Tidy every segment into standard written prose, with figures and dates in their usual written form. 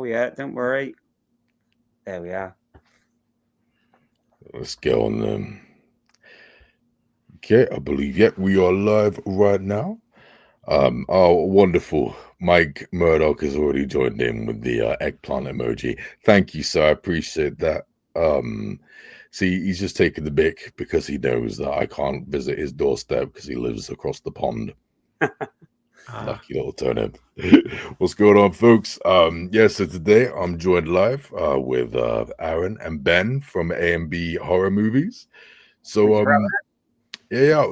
Oh yeah, don't worry. There we are. Let's go on them. Okay, I believe we are live right now. Oh, wonderful. Mike Murdoch has already joined in with the eggplant emoji. Thank you, sir. I appreciate that. See, he's just taking the bic because he knows that I can't visit his doorstep because he lives across the pond. Lucky little turnip. What's going on, folks? So today I'm joined live with Aaron and Ben from A&B Horror Movies. So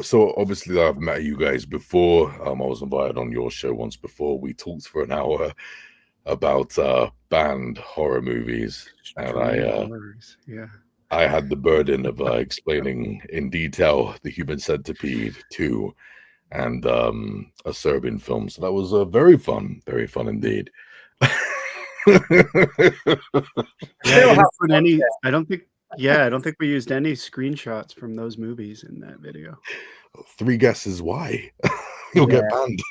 so obviously I've met you guys before. I was invited on your show once before. We talked for an hour about banned horror movies, and I had the burden of explaining in detail The Human Centipede 2 and a Serbian film. So that was very fun indeed. I don't think we used any screenshots from those movies in that video. 3 guesses why. You'll get banned.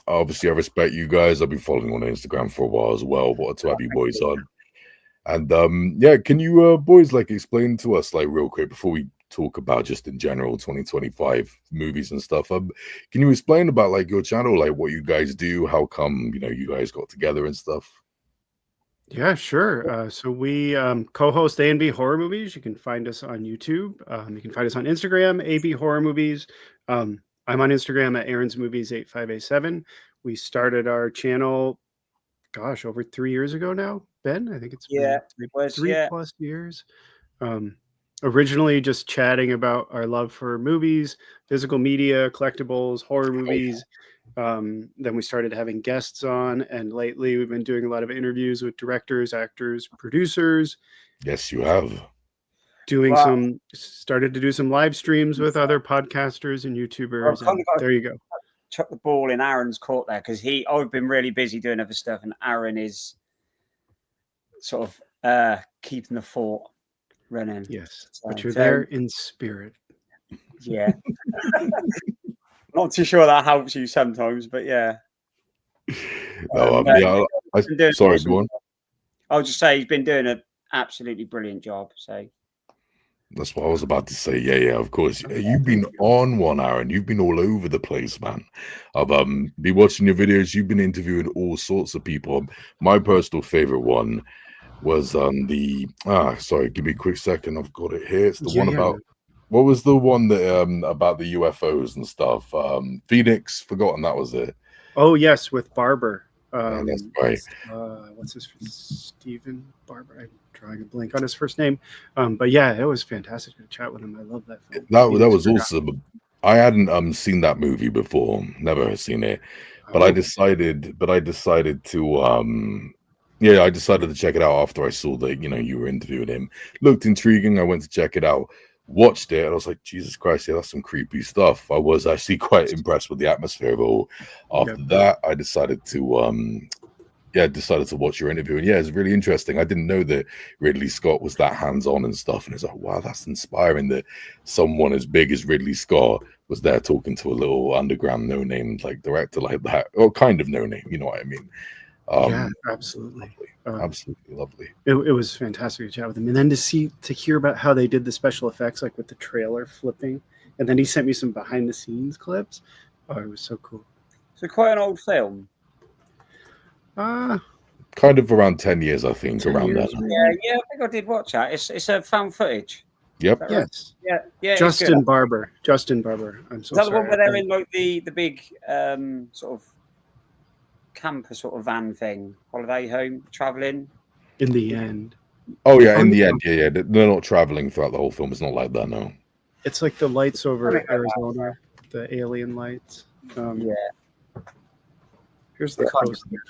Obviously I respect you guys. I've been following on Instagram for a while as well. Wanted to have you boys on. And can you boys explain to us real quick before we talk about just in general 2025 movies and stuff, can you explain about your channel, what you guys do, how come you guys got together and stuff? Yeah, sure. So we co-host A&B Horror Movies. You can find us on YouTube. You can find us on Instagram, A&B Horror Movies. I'm on Instagram at Aaron's Movies 8587. We started our channel, over 3 years ago now. Ben, I think it's been three plus years. Originally just chatting about our love for movies, physical media, collectibles, horror movies. Then we started having guests on, and lately we've been doing a lot of interviews with directors, actors, producers. Yes, you have. Started to do some live streams with other podcasters and YouTubers. There you go. Chuck the ball in Aaron's court there, because I've been really busy doing other stuff, and Aaron is sort of keeping the fort running. Yes, but you're there in spirit. Yeah. Not too sure that helps you sometimes, but yeah. Sorry, go on. I'll just say he's been doing an absolutely brilliant job. So that's what I was about to say. Yeah, of course. You've been on one, Aaron. You've been all over the place, man. I've been watching your videos. You've been interviewing all sorts of people. My personal favorite one was sorry, give me a quick second. I've got it here. It's the one about what was the one that about the UFOs and stuff? Phoenix, forgotten that was it. Oh yes, with Barber. That's right. What's his Stephen Barber? I'm drawing a blank on his first name. But yeah, it was fantastic to chat with him. I love that film. That was awesome. I hadn't seen that movie before, never seen it. But I decided to I decided to check it out after I saw that you were interviewing him. Looked intriguing. I went to check it out, watched it, and I was like, Jesus Christ, that's some creepy stuff. I was actually quite impressed with the atmosphere of it all. After that, I decided to watch your interview, and it's really interesting. I didn't know that Ridley Scott was that hands-on and stuff, and it's like, wow, that's inspiring that someone as big as Ridley Scott was there talking to a little underground no-name director like that, or kind of no-name, you know what I mean? Yeah, absolutely. Absolutely lovely. It was fantastic to chat with him, and then to hear about how they did the special effects, with the trailer flipping, and then he sent me some behind-the-scenes clips. Oh, it was so cool. So quite an old film. Kind of around 10 years, I think, around that. Yeah, I think I did watch that. It's a found footage. Yep. Yes. Yeah. Justin Barber. I'm so sorry. Is that the one where they're in the big sort of camper sort of van thing, holiday home, traveling? In the end. Oh yeah, in the end, yeah. They're not traveling throughout the whole film. It's not like that, no. It's like the lights over Arizona, the alien lights. Here's the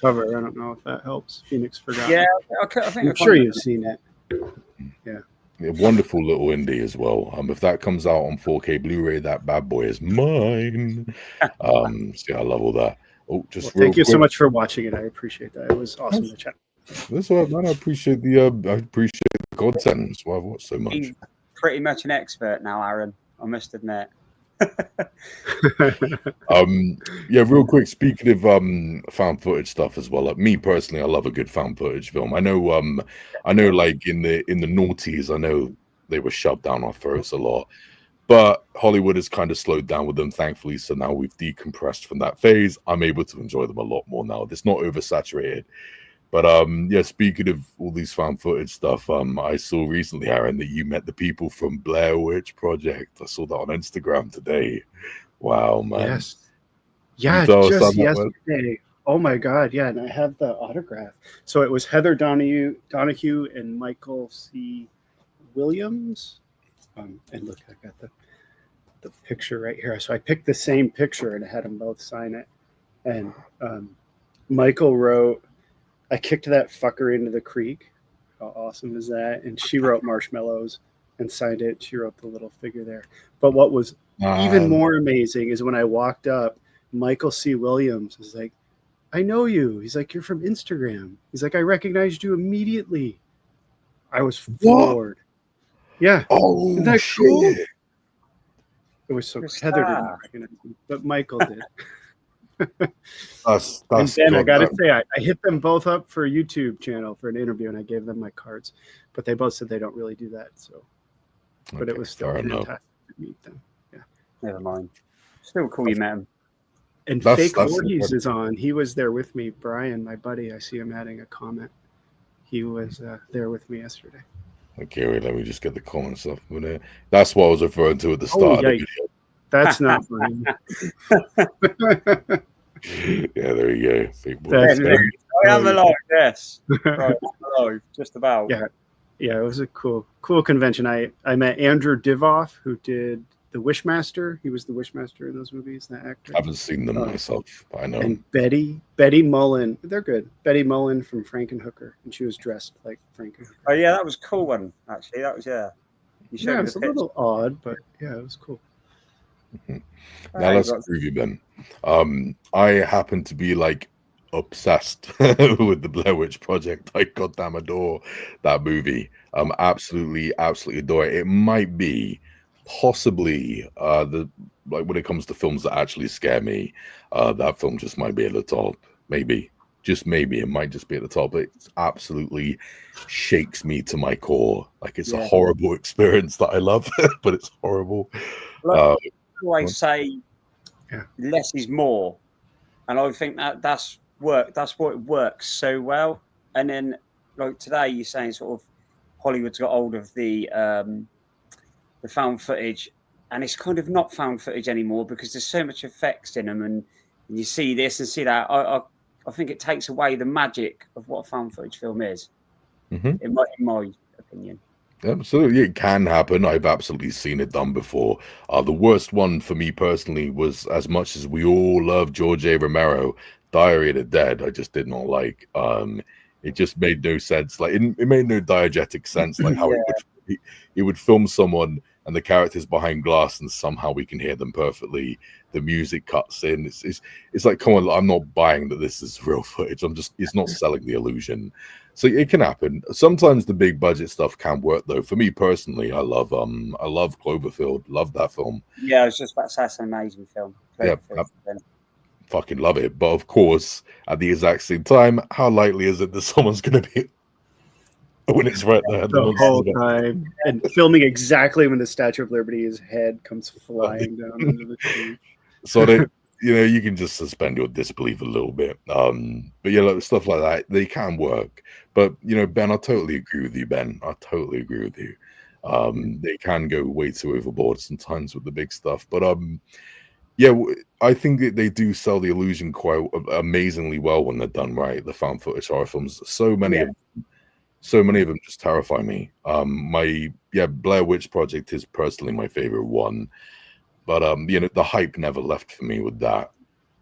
cover. I don't know if that helps. Phoenix Forgotten. Yeah, I think I'm sure you've seen it. Yeah. A wonderful little indie as well. If that comes out on 4K Blu-ray, that bad boy is mine. I love all that. Thank you so much for watching it. I appreciate that. It was awesome to chat. That's all right, man. I appreciate the content. That's why I've watched so much. He's pretty much an expert now, Aaron. I must admit. Yeah, real quick, speaking of found footage stuff as well, like me personally, I love a good found footage film. I know like in the noughties, I know they were shoved down our throats a lot, but Hollywood has kind of slowed down with them, thankfully. So now we've decompressed from that phase. I'm able to enjoy them a lot more now. It's not oversaturated. But yeah, speaking of all these found footage stuff, I saw recently, Aaron, that you met the people from Blair Witch Project. I saw that on Instagram today. Wow, man. Yes. Can Yeah, you tell us how just that went? yesterday. Oh my God, yeah, and I have the autograph. So it was Heather Donahue and Michael C. Williams. And look, I got the picture right here. So I picked the same picture and I had them both sign it. And Michael wrote, "I kicked that fucker into the creek." How awesome is that? And she wrote marshmallows and signed it. She wrote the little figure there. But what was even more amazing is when I walked up, Michael C. Williams was like, "I know you." He's like, "You're from Instagram." He's like, "I recognized you immediately." I was floored. Yeah. Oh, Isn't that shit. cool? It was so Good Heather stuff. didn't recognize me, but Michael did. That's And then I good. got to say, I hit them both up for a YouTube channel for an interview, and I gave them my cards, but they both said they don't really do that. So, but Okay, it was still fair enough. fantastic to meet them. Yeah. Never mind. Still cool you met him. And That's Fake Voorhees incredible. is on. He was there with me. Brian, my buddy, I see him adding a comment. He was there with me yesterday. Okay, wait, let me just get the comments up. That's what I was referring to at the start of the yikes. That's not funny. video. Yeah, there you go. Big boy. That's I am alive, yes. Right, I'm alive, just about. Yeah. Yeah, it was a cool convention. I met Andrew Divoff, who did the Wishmaster. He was the Wishmaster in those movies, that actor. I haven't seen them myself, but I know. And Betty Mullen. They're good. Betty Mullen from Frankenhooker, and she was dressed like Frankenhooker. Oh yeah, that was a cool one actually. That was You showed Yeah, me it's the a little odd, but yeah, it was cool. Now let's prove you, Ben. I happen to be like obsessed with the Blair Witch Project. I goddamn adore that movie. Absolutely adore it. It might be possibly when it comes to films that actually scare me, that film just might be at the top. Maybe. Just maybe it might just be at the top. It absolutely shakes me to my core. Like it's a horrible experience that I love, but it's horrible. I always say less is more, and I think that's what it works so well. And then like today, you're saying sort of Hollywood's got hold of the found footage, and it's kind of not found footage anymore because there's so much effects in them, and you see this and see that. I think it takes away the magic of what a found footage film is, in my opinion. Absolutely, it can happen. I've absolutely seen it done before. The worst one for me personally was, as much as we all love George A. Romero, Diary of the Dead, I just did not like. It just made no sense. Like it made no diegetic sense. Like how it would film someone and the characters behind glass, and somehow we can hear them perfectly. The music cuts in. It's like, come on, I'm not buying that this is real footage. It's not selling the illusion. So it can happen. Sometimes the big budget stuff can work though. For me personally, I love Cloverfield. Love that film. Yeah, I was just about to say it's an amazing film. Yeah, fucking love it. But of course, at the exact same time, how likely is it that someone's going to be when it's right there the whole time, and filming exactly when the Statue of Liberty's head comes flying down into the tree? So that you can just suspend your disbelief a little bit. But stuff like that, they can work. But Ben, I totally agree with you, Ben. I totally agree with you. They can go way too overboard sometimes with the big stuff. But I think that they do sell the illusion quite amazingly well when they're done right. The found footage horror films, so many of them just terrify me. Blair Witch Project is personally my favorite one. But the hype never left for me with that.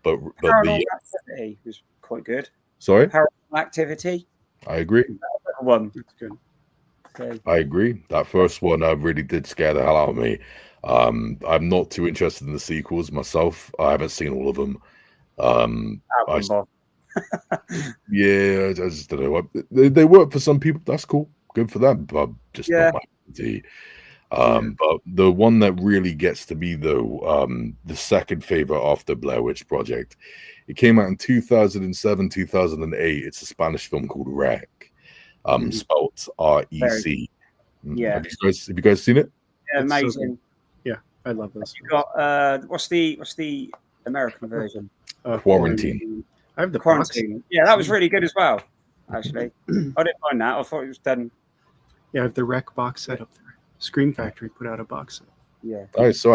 But Paranormal Activity was quite good. Sorry? Paranormal Activity. I agree. One. That's good. Okay. I agree. That first one really did scare the hell out of me. I'm not too interested in the sequels myself. I haven't seen all of them. I just don't know. They work for some people. That's cool. Good for them. But just not my cup of tea. But the one that really gets to me though, the second favorite after Blair Witch Project, it came out in 2007, 2008. It's a Spanish film called Rec, spelt R-E-C. Yeah. Have you guys seen it? Yeah, amazing. Yeah, I love this. You got what's the American version? Quarantine. I have the Quarantine. box. Yeah, that was really good as well. Actually, I didn't mind that. I thought it was done. Yeah, I have the Rec box set up there. Scream Factory put out a box set. Yeah. All right, so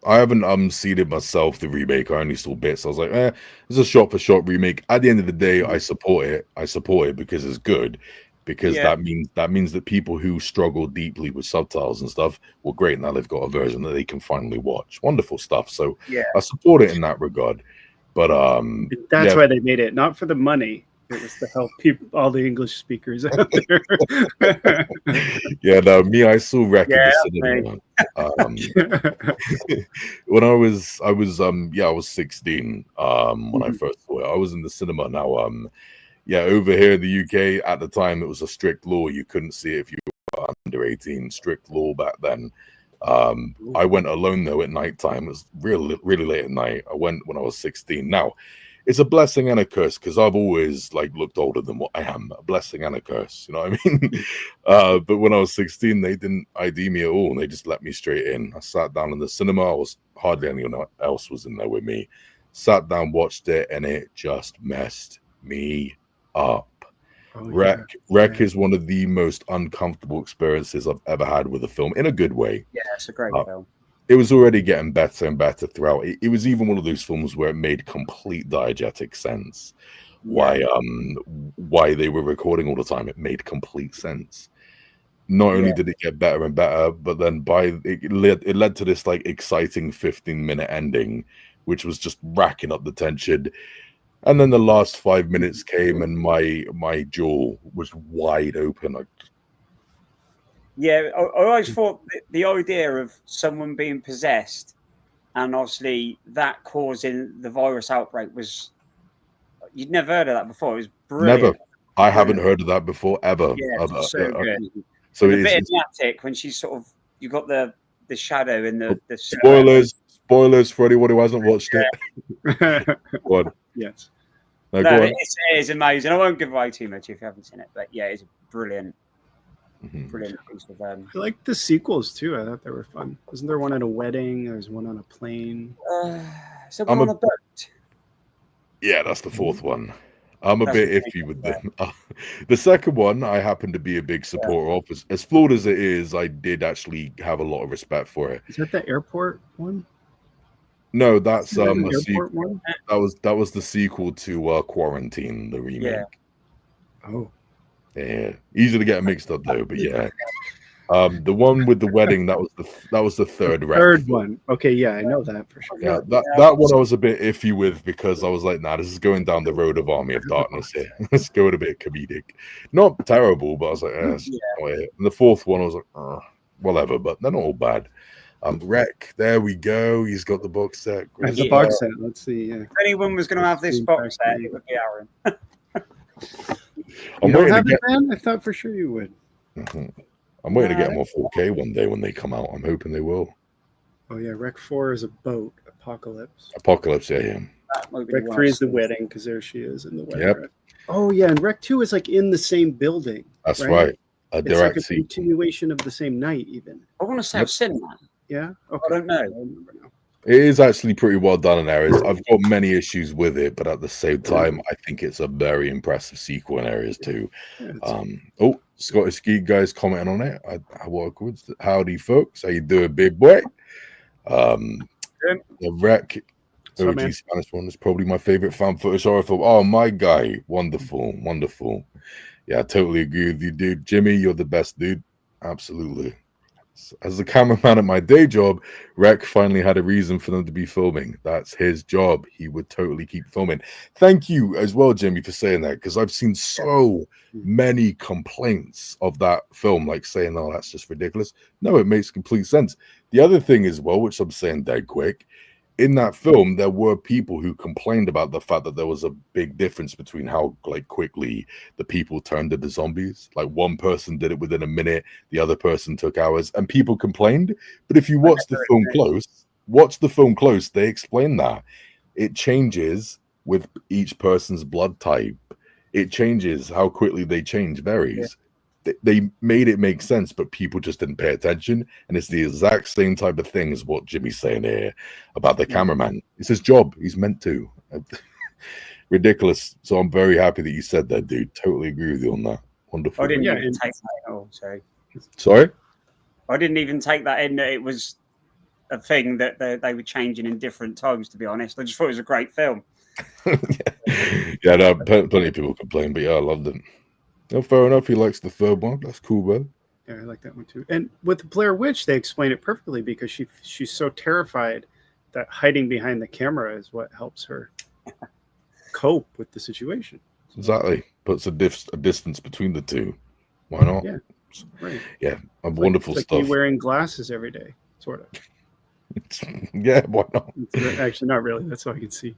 I haven't seen it myself, the remake. I only saw bits. I was like, it's a shot for shot remake. At the end of the day, I support it. I support it because it's good. Because that means that people who struggle deeply with subtitles and stuff, well, great, now they've got a version that they can finally watch. Wonderful stuff. So I support it in that regard. But that's why they made it, not for the money. It was to help people, all the English speakers out there. I saw Rec in the cinema. When I was 16 when I first saw it. I was in the cinema. Now over here in the UK at the time, it was a strict law. You couldn't see it if you were under 18. Strict law back then. I went alone though at night time. It was really late at night. I went when I was 16. Now, it's a blessing and a curse because I've always looked older than what I am. A blessing and a curse, you know what I mean? But when I was 16, they didn't ID me at all, and they just let me straight in. I sat down in the cinema. I was hardly anyone else was in there with me. Sat down, watched it, and it just messed me up. Rec is one of the most uncomfortable experiences I've ever had with a film, in a good way. Yeah, it's a great film. It was already getting better and better throughout. It was even one of those films where it made complete diegetic sense. Why they were recording all the time, it made complete sense. Not only did it get better and better, but then it led to this exciting 15-minute ending, which was just racking up the tension. And then the last 5 minutes came, and my jaw was wide open. I always thought the idea of someone being possessed and obviously that causing the virus outbreak was, you'd never heard of that before. It was brilliant. Never. I haven't heard of that before, ever. Yeah, it's so good. So the bit in the attic when she's you got the shadow in the spoilers for anyone who hasn't watched it. What? Yes. No, it is amazing. I won't give away too much if you haven't seen it, but it's brilliant. Brilliant piece of I like the sequels too. I thought they were fun. Wasn't there one at a wedding? There's one on a plane. So on a boat. Yeah, that's the fourth one. I'm a bit iffy with them. The second one, I happen to be a big supporter of. As flawed as it is, I did actually have a lot of respect for it. Is that the airport one? No, that's the sequel. One? That was the sequel to Quarantine, the remake. Yeah. Oh. Yeah, easy to get mixed up though, but yeah. The one with the wedding, that was the third one. Okay, yeah, I know that for sure. Yeah, that one I was a bit iffy with because I was like, nah, this is going down the road of Army of Darkness here. Let's go with a bit comedic. Not terrible, but I was like, and the fourth one I was like, whatever, but they're not all bad. Rec, there we go. He's got the box set. The box set. Let's see. If anyone was going to have this box set, it would be Aaron. You don't have it, man? I thought for sure you would. I'm waiting to get them on 4K one day when they come out. I'm hoping they will. Oh yeah, Rec 4 is a boat. Apocalypse, yeah. Rec 3 is the wedding because there she is in the wedding. Yep. Right? Oh yeah, and Rec 2 is in the same building. That's right. It's like a continuation of the same night, even. I want to say I've seen that. Yeah. Okay. I don't know. I remember now. It is actually pretty well done in areas. I've got many issues with it, but at the same time, I think it's a very impressive sequel in areas too. Yeah, Scottish Geek guys commenting on it. Howdy, folks. How you doing, big boy? The Rec OG Spanish one is probably my favorite found footage horror film. Oh, my guy. Wonderful. Yeah, I totally agree with you, dude. Jimmy, you're the best, dude. Absolutely. As a cameraman at my day job, Rec finally had a reason for them to be filming. That's his job. He would totally keep filming. Thank you as well, Jimmy, for saying that, because I've seen so many complaints of that film, saying, oh, that's just ridiculous. No, it makes complete sense. The other thing as well, which I'm saying dead quick, in that film, there were people who complained about the fact that there was a big difference between how like quickly the people turned into zombies. Like one person did it within a minute, the other person took hours, and people complained. But if you watch the film close, they explain that it changes with each person's blood type. It changes how quickly they change varies. They made it make sense, but people just didn't pay attention. And it's the exact same type of thing as what Jimmy's saying here about the cameraman. It's his job. He's meant to. Ridiculous. So I'm very happy that you said that, dude. Totally agree with you on that. Wonderful. I didn't even take that at all. Sorry? I didn't even take that in that it was a thing that they were changing in different times, to be honest. I just thought it was a great film. No, plenty of people complain, but yeah, I loved it. No, fair enough. He likes the third one. That's cool, bro. Yeah, I like that one too. And with Blair Witch, they explain it perfectly because she's so terrified that hiding behind the camera is what helps her cope with the situation. Exactly. Puts a distance between the two. Why not? Yeah. Right. Yeah. Wonderful like stuff. Me wearing glasses every day, sort of. Yeah, why not? Actually, not really. That's all I can see.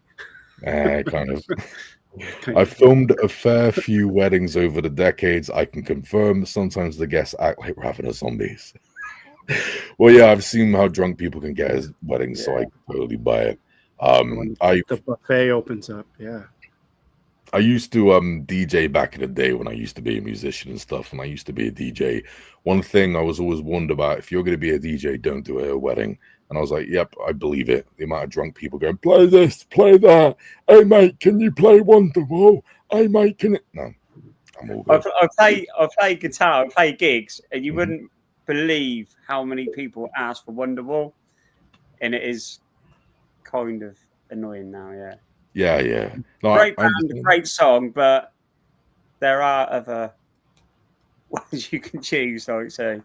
Kind of. I filmed a fair few weddings over the decades. I can confirm sometimes the guests act like ravenous zombies. Well, yeah, I've seen how drunk people can get at weddings, so I totally buy it. The buffet opens up, yeah. I used to DJ back in the day when I used to be a musician and stuff, and I used to be a DJ. One thing I was always wondered about, if you're going to be a DJ, don't do it at a wedding. And I was like, yep, I believe it. The amount of drunk people going, play this, play that. Hey, mate, can you play Wonderwall? Hey, mate, can it? No, I'm all good. I play guitar, I play gigs, and you wouldn't believe how many people ask for Wonderwall. And it is kind of annoying now, yeah. Yeah. No, great band, great song, but there are other ones you can choose, I would say.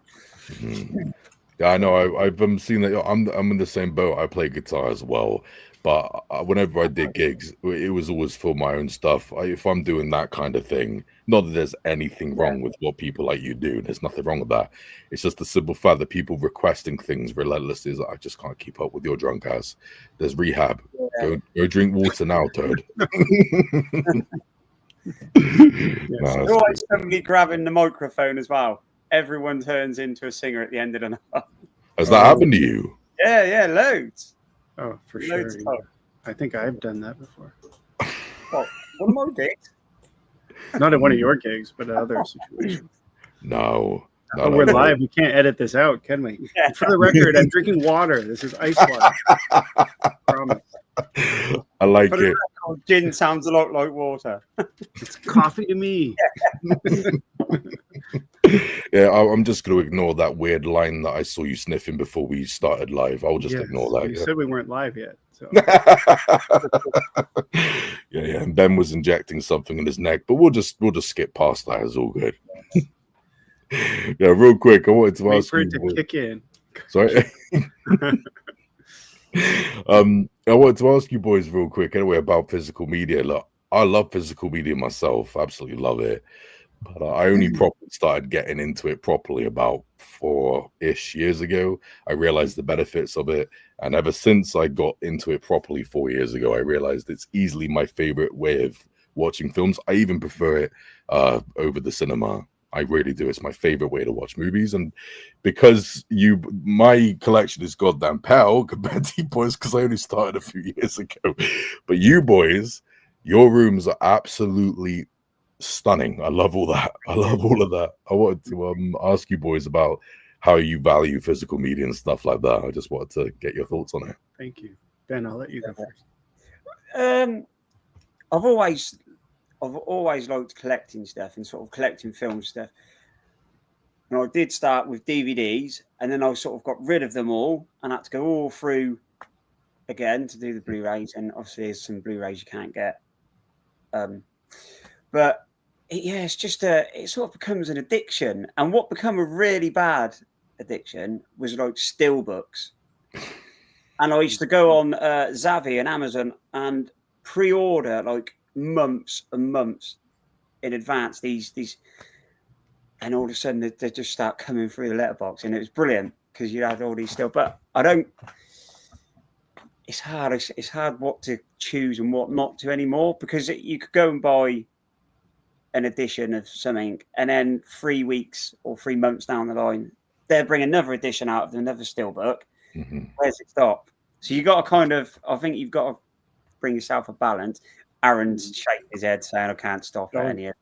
Yeah, I know. I've seen that. I'm in the same boat. I play guitar as well, but whenever I did gigs, it was always for my own stuff. If I'm doing that kind of thing, not that there's anything wrong with what people like you do. There's nothing wrong with that. It's just the simple fact that people requesting things relentlessly is I just can't keep up with your drunk ass. There's rehab. Go drink water now, Toad. There's always somebody grabbing the microphone as well. Everyone turns into a singer at the end of the night. Has that happened to you? Yeah, loads. Oh, for sure. I think I've done that before. What? One of my gigs? Not at one of your gigs, but at other situations. No. We're live. We can't edit this out, can we? Yeah. For the record, I'm drinking water. This is ice water. Promise. I like it. Gin sounds a lot like water. It's coffee to me. Yeah, I'm just going to ignore that weird line that I saw you sniffing before we started live. I'll just ignore that. You said we weren't live yet. So. Yeah. And Ben was injecting something in his neck, but we'll just skip past that. It's all good. Yeah, real quick, I wanted to ask you. To kick in. Sorry. I wanted to ask you boys real quick anyway about physical media. Look, I love physical media myself. Absolutely love it. But I only properly started getting into it properly about 4-ish years ago. I realized the benefits of it. And ever since I got into it properly 4 years ago, I realized it's easily my favorite way of watching films. I even prefer it over the cinema. I really do. It's my favorite way to watch movies. And because my collection is goddamn pale compared to you boys, because I only started a few years ago. But you boys, your rooms are absolutely stunning. I love all that. I love all of that. I wanted to ask you boys about how you value physical media and stuff like that. I just wanted to get your thoughts on it. Thank you. Ben, I'll let you go first. I've always liked collecting stuff and sort of collecting film stuff. And I did start with DVDs, and then I sort of got rid of them all and had to go all through again to do the Blu-rays. And obviously there's some Blu-rays you can't get. But it's just it sort of becomes an addiction. And what became a really bad addiction was like steelbooks. And I used to go on Zavvi and Amazon and pre-order like months and months in advance these, and all of a sudden they just start coming through the letterbox, and it was brilliant because you had all these still. But I don't. it's hard. It's hard what to choose and what not to anymore, because you could go and buy an edition of something, and then 3 weeks or 3 months down the line, they'll bring another edition out of another steelbook. Where's it stop? So you got to kind of, I think you've got to bring yourself a balance. Aaron's shaking his head saying, I can't stop at any of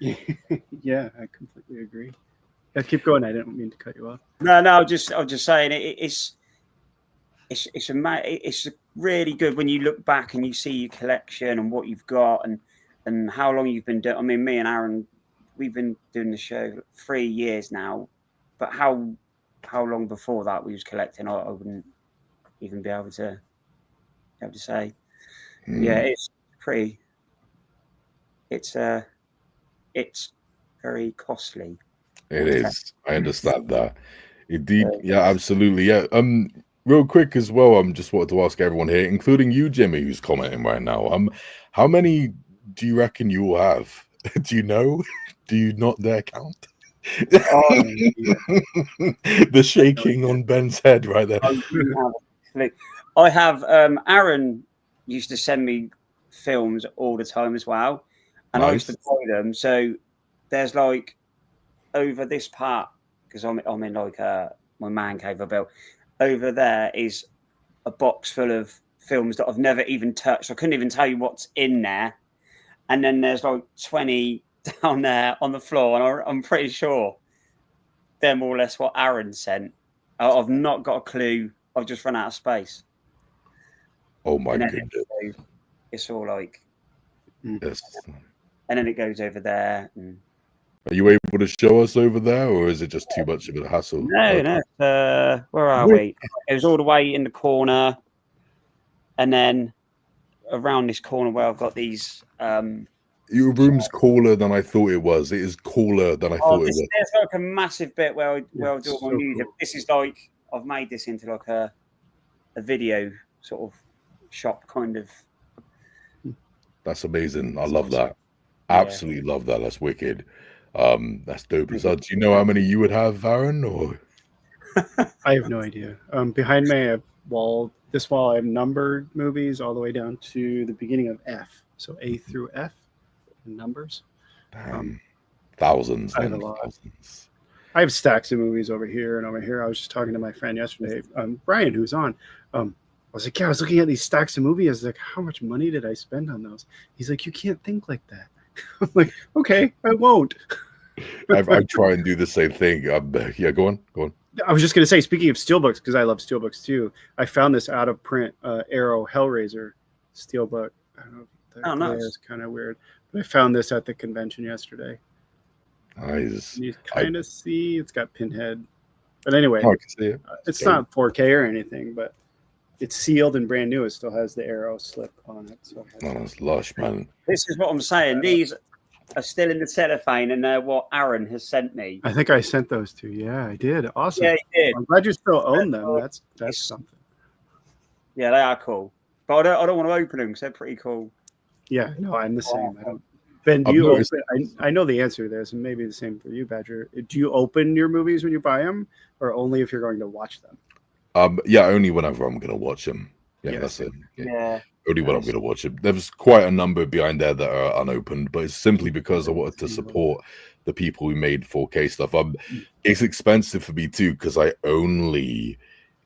it. Yeah, I completely agree. Yeah, keep going. I didn't mean to cut you off. No, I was just saying it's really good when you look back and you see your collection and what you've got and how long you've been doing. I mean, me and Aaron, we've been doing the show 3 years now, but how long before that we was collecting, I wouldn't even be able to say. Yeah, it's pretty. It's very costly. It is. I understand that. Indeed. Yeah, absolutely. Yeah. Real quick as well, just wanted to ask everyone here, including you, Jimmy, who's commenting right now. How many do you reckon you will have? Do you know? Do you not dare count? The shaking on Ben's head right there. I have Aaron used to send me films all the time as well, and nice. I used to buy them. So there's like over this part, because I'm in like my man cave I built. Over there is a box full of films that I've never even touched. I couldn't even tell you what's in there. And then there's like 20 down there on the floor, and I'm pretty sure they're more or less what Aaron sent. I've not got a clue. I've just run out of space. Oh my goodness! It's all like, yes. And then it goes over there. And... Are you able to show us over there, or is it just too much of a hassle? No. Where are we? It was all the way in the corner, and then around this corner where I've got these. Your room's cooler than I thought it was. It is cooler than I thought it was. There's like a massive bit where I do all my music. Cool. This is like I've made this into like a video sort of shop kind of. That's amazing. I love that. Absolutely love that. That's wicked. That's dope. Do you know how many you would have, Aaron? Or I have no idea. Behind me, I have this wall, I have numbered movies all the way down to the beginning of F. So A through F in numbers. Thousands. I have a lot. Thousands. I have stacks of movies over here and over here. I was just talking to my friend yesterday, Brian, who's on. I was like, I was looking at these stacks of movies. I was like, how much money did I spend on those? He's like, you can't think like that. I'm like, okay, I won't. I try and do the same thing. Yeah, go on. I was just going to say, speaking of steelbooks, because I love steelbooks too, I found this out of print Arrow Hellraiser steelbook. I don't know if the glare is kind of weird, but I found this at the convention yesterday. Nice. You kind of see it's got Pinhead, but anyway, I can see it. It's not 4K or anything, but it's sealed and brand new. It still has the Arrow slip on it. So that's lush, man. This is what I'm saying. These are still in the cellophane, and they're what Aaron has sent me. I think I sent those to you. Yeah, I did. Awesome. Yeah, you did. I'm glad you still own them. That's something. Yeah, they are cool. But I don't want to open them because they're pretty cool. Yeah, no, I'm the same. I don't. Ben, do you open? I know the answer to this, and maybe the same for you, Badger. Do you open your movies when you buy them, or only if you're going to watch them? Yeah, only whenever I'm going to watch them. Yeah, that's it. Yeah. Only when I'm going to watch them. There's quite a number behind there that are unopened, but it's simply because I wanted to support the people who made 4K stuff. It's expensive for me too, because I only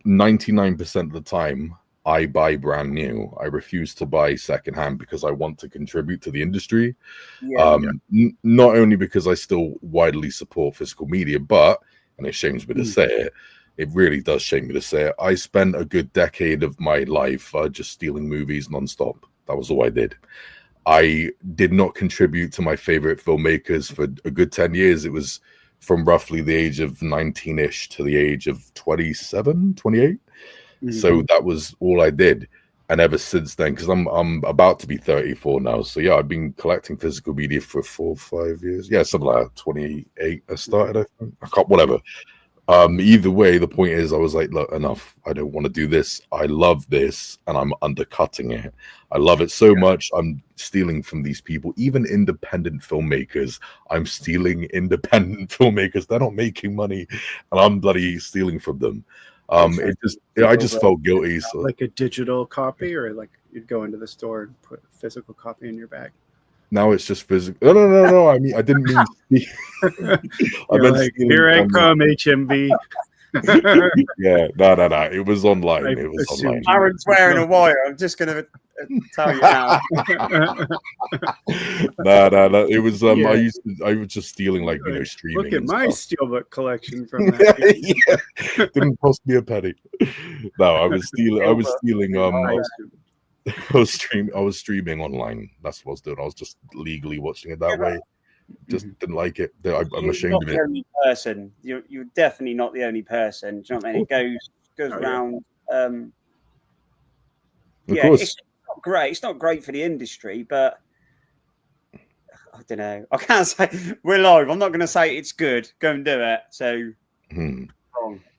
99% of the time I buy brand new. I refuse to buy secondhand because I want to contribute to the industry. Not only because I still widely support physical media, but, and it shames me to say it, it really does shame me to say it, I spent a good decade of my life just stealing movies nonstop. That was all I did. I did not contribute to my favorite filmmakers for a good 10 years. It was from roughly the age of 19-ish to the age of 27, 28. So that was all I did. And ever since then, because I'm about to be 34 now. So yeah, I've been collecting physical media for 4 or 5 years. Yeah, something like that. 28 I started, I think. I can't, whatever. Either way, the point is I was like, look, enough. I don't want to do this. I love this and I'm undercutting it. I love it so much. I'm stealing from these people, even independent filmmakers. I'm stealing independent filmmakers. They're not making money and I'm bloody stealing from them. I just felt guilty. So. Like a digital copy, or like you'd go into the store and put a physical copy in your bag. Now it's just physical. No. I mean, I didn't mean. Here I come, HMV. Yeah, no. It was online. It was online. Aaron's wearing a wire. I'm just gonna tell you now. No. It was. I was just stealing, like, streaming. Look at my steelbook collection from that. Didn't cost me a penny. No, I was stealing. I was stealing. I was streaming online. That's what I was doing. I was just legally watching it that way. Just didn't like it. I'm ashamed of it. You're definitely not the only person. Do you know what I mean? It goes around. It's not great. It's not great for the industry, but I don't know. I can't say we're live. I'm not going to say it's good. Go and do it. So wrong.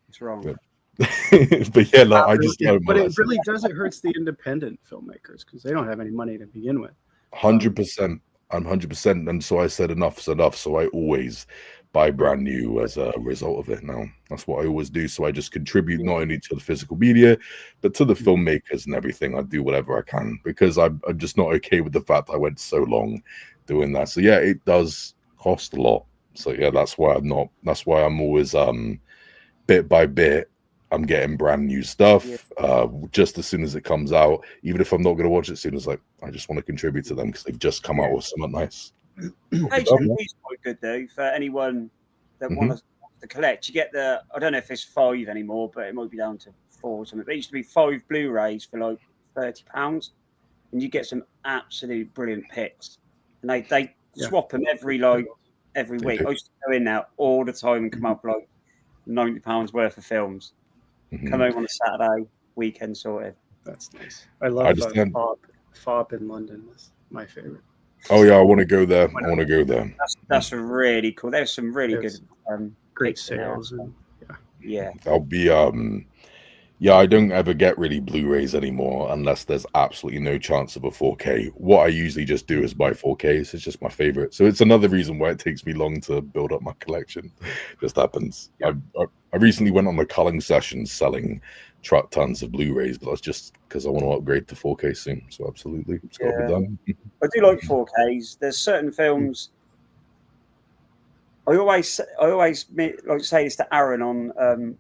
It's wrong. But yeah, like, I just know. But it really does. It hurts the independent filmmakers because they don't have any money to begin with. 100%. I'm 100%, and so I said enough's enough. So I always buy brand new as a result of it. Now that's what I always do. So I just contribute not only to the physical media, but to the filmmakers and everything. I do whatever I can because I'm just not okay with the fact that I went so long doing that. So yeah, it does cost a lot. So yeah, that's why I'm not. That's why I'm always bit by bit. I'm getting brand new stuff just as soon as it comes out, even if I'm not going to watch it soon. It's like I just want to contribute to them because they've just come out with something nice. HMV is quite good though for anyone that wants to collect. You get I don't know if it's 5 anymore, but it might be down to 4 or something. But it used to be 5 Blu-rays for like £30, and you get some absolute brilliant picks. And they swap them every week. I used to go in there all the time and come up with like £90 worth of films. Come home on a Saturday, weekend sorted. That's nice. I love FOB in London. Is my favorite. Oh yeah, I want to go there. That's really cool. There's some really good, great sales. I'll be I don't ever get really Blu-rays anymore unless there's absolutely no chance of a 4K. What I usually just do is buy 4Ks. It's just my favorite. So it's another reason why it takes me long to build up my collection. Just happens. Yeah. I recently went on a culling session selling truck tons of Blu-rays, but that's just because I want to upgrade to 4K soon. So absolutely, it's got to be done. I do like 4Ks. There's certain films. I always like say this to Aaron on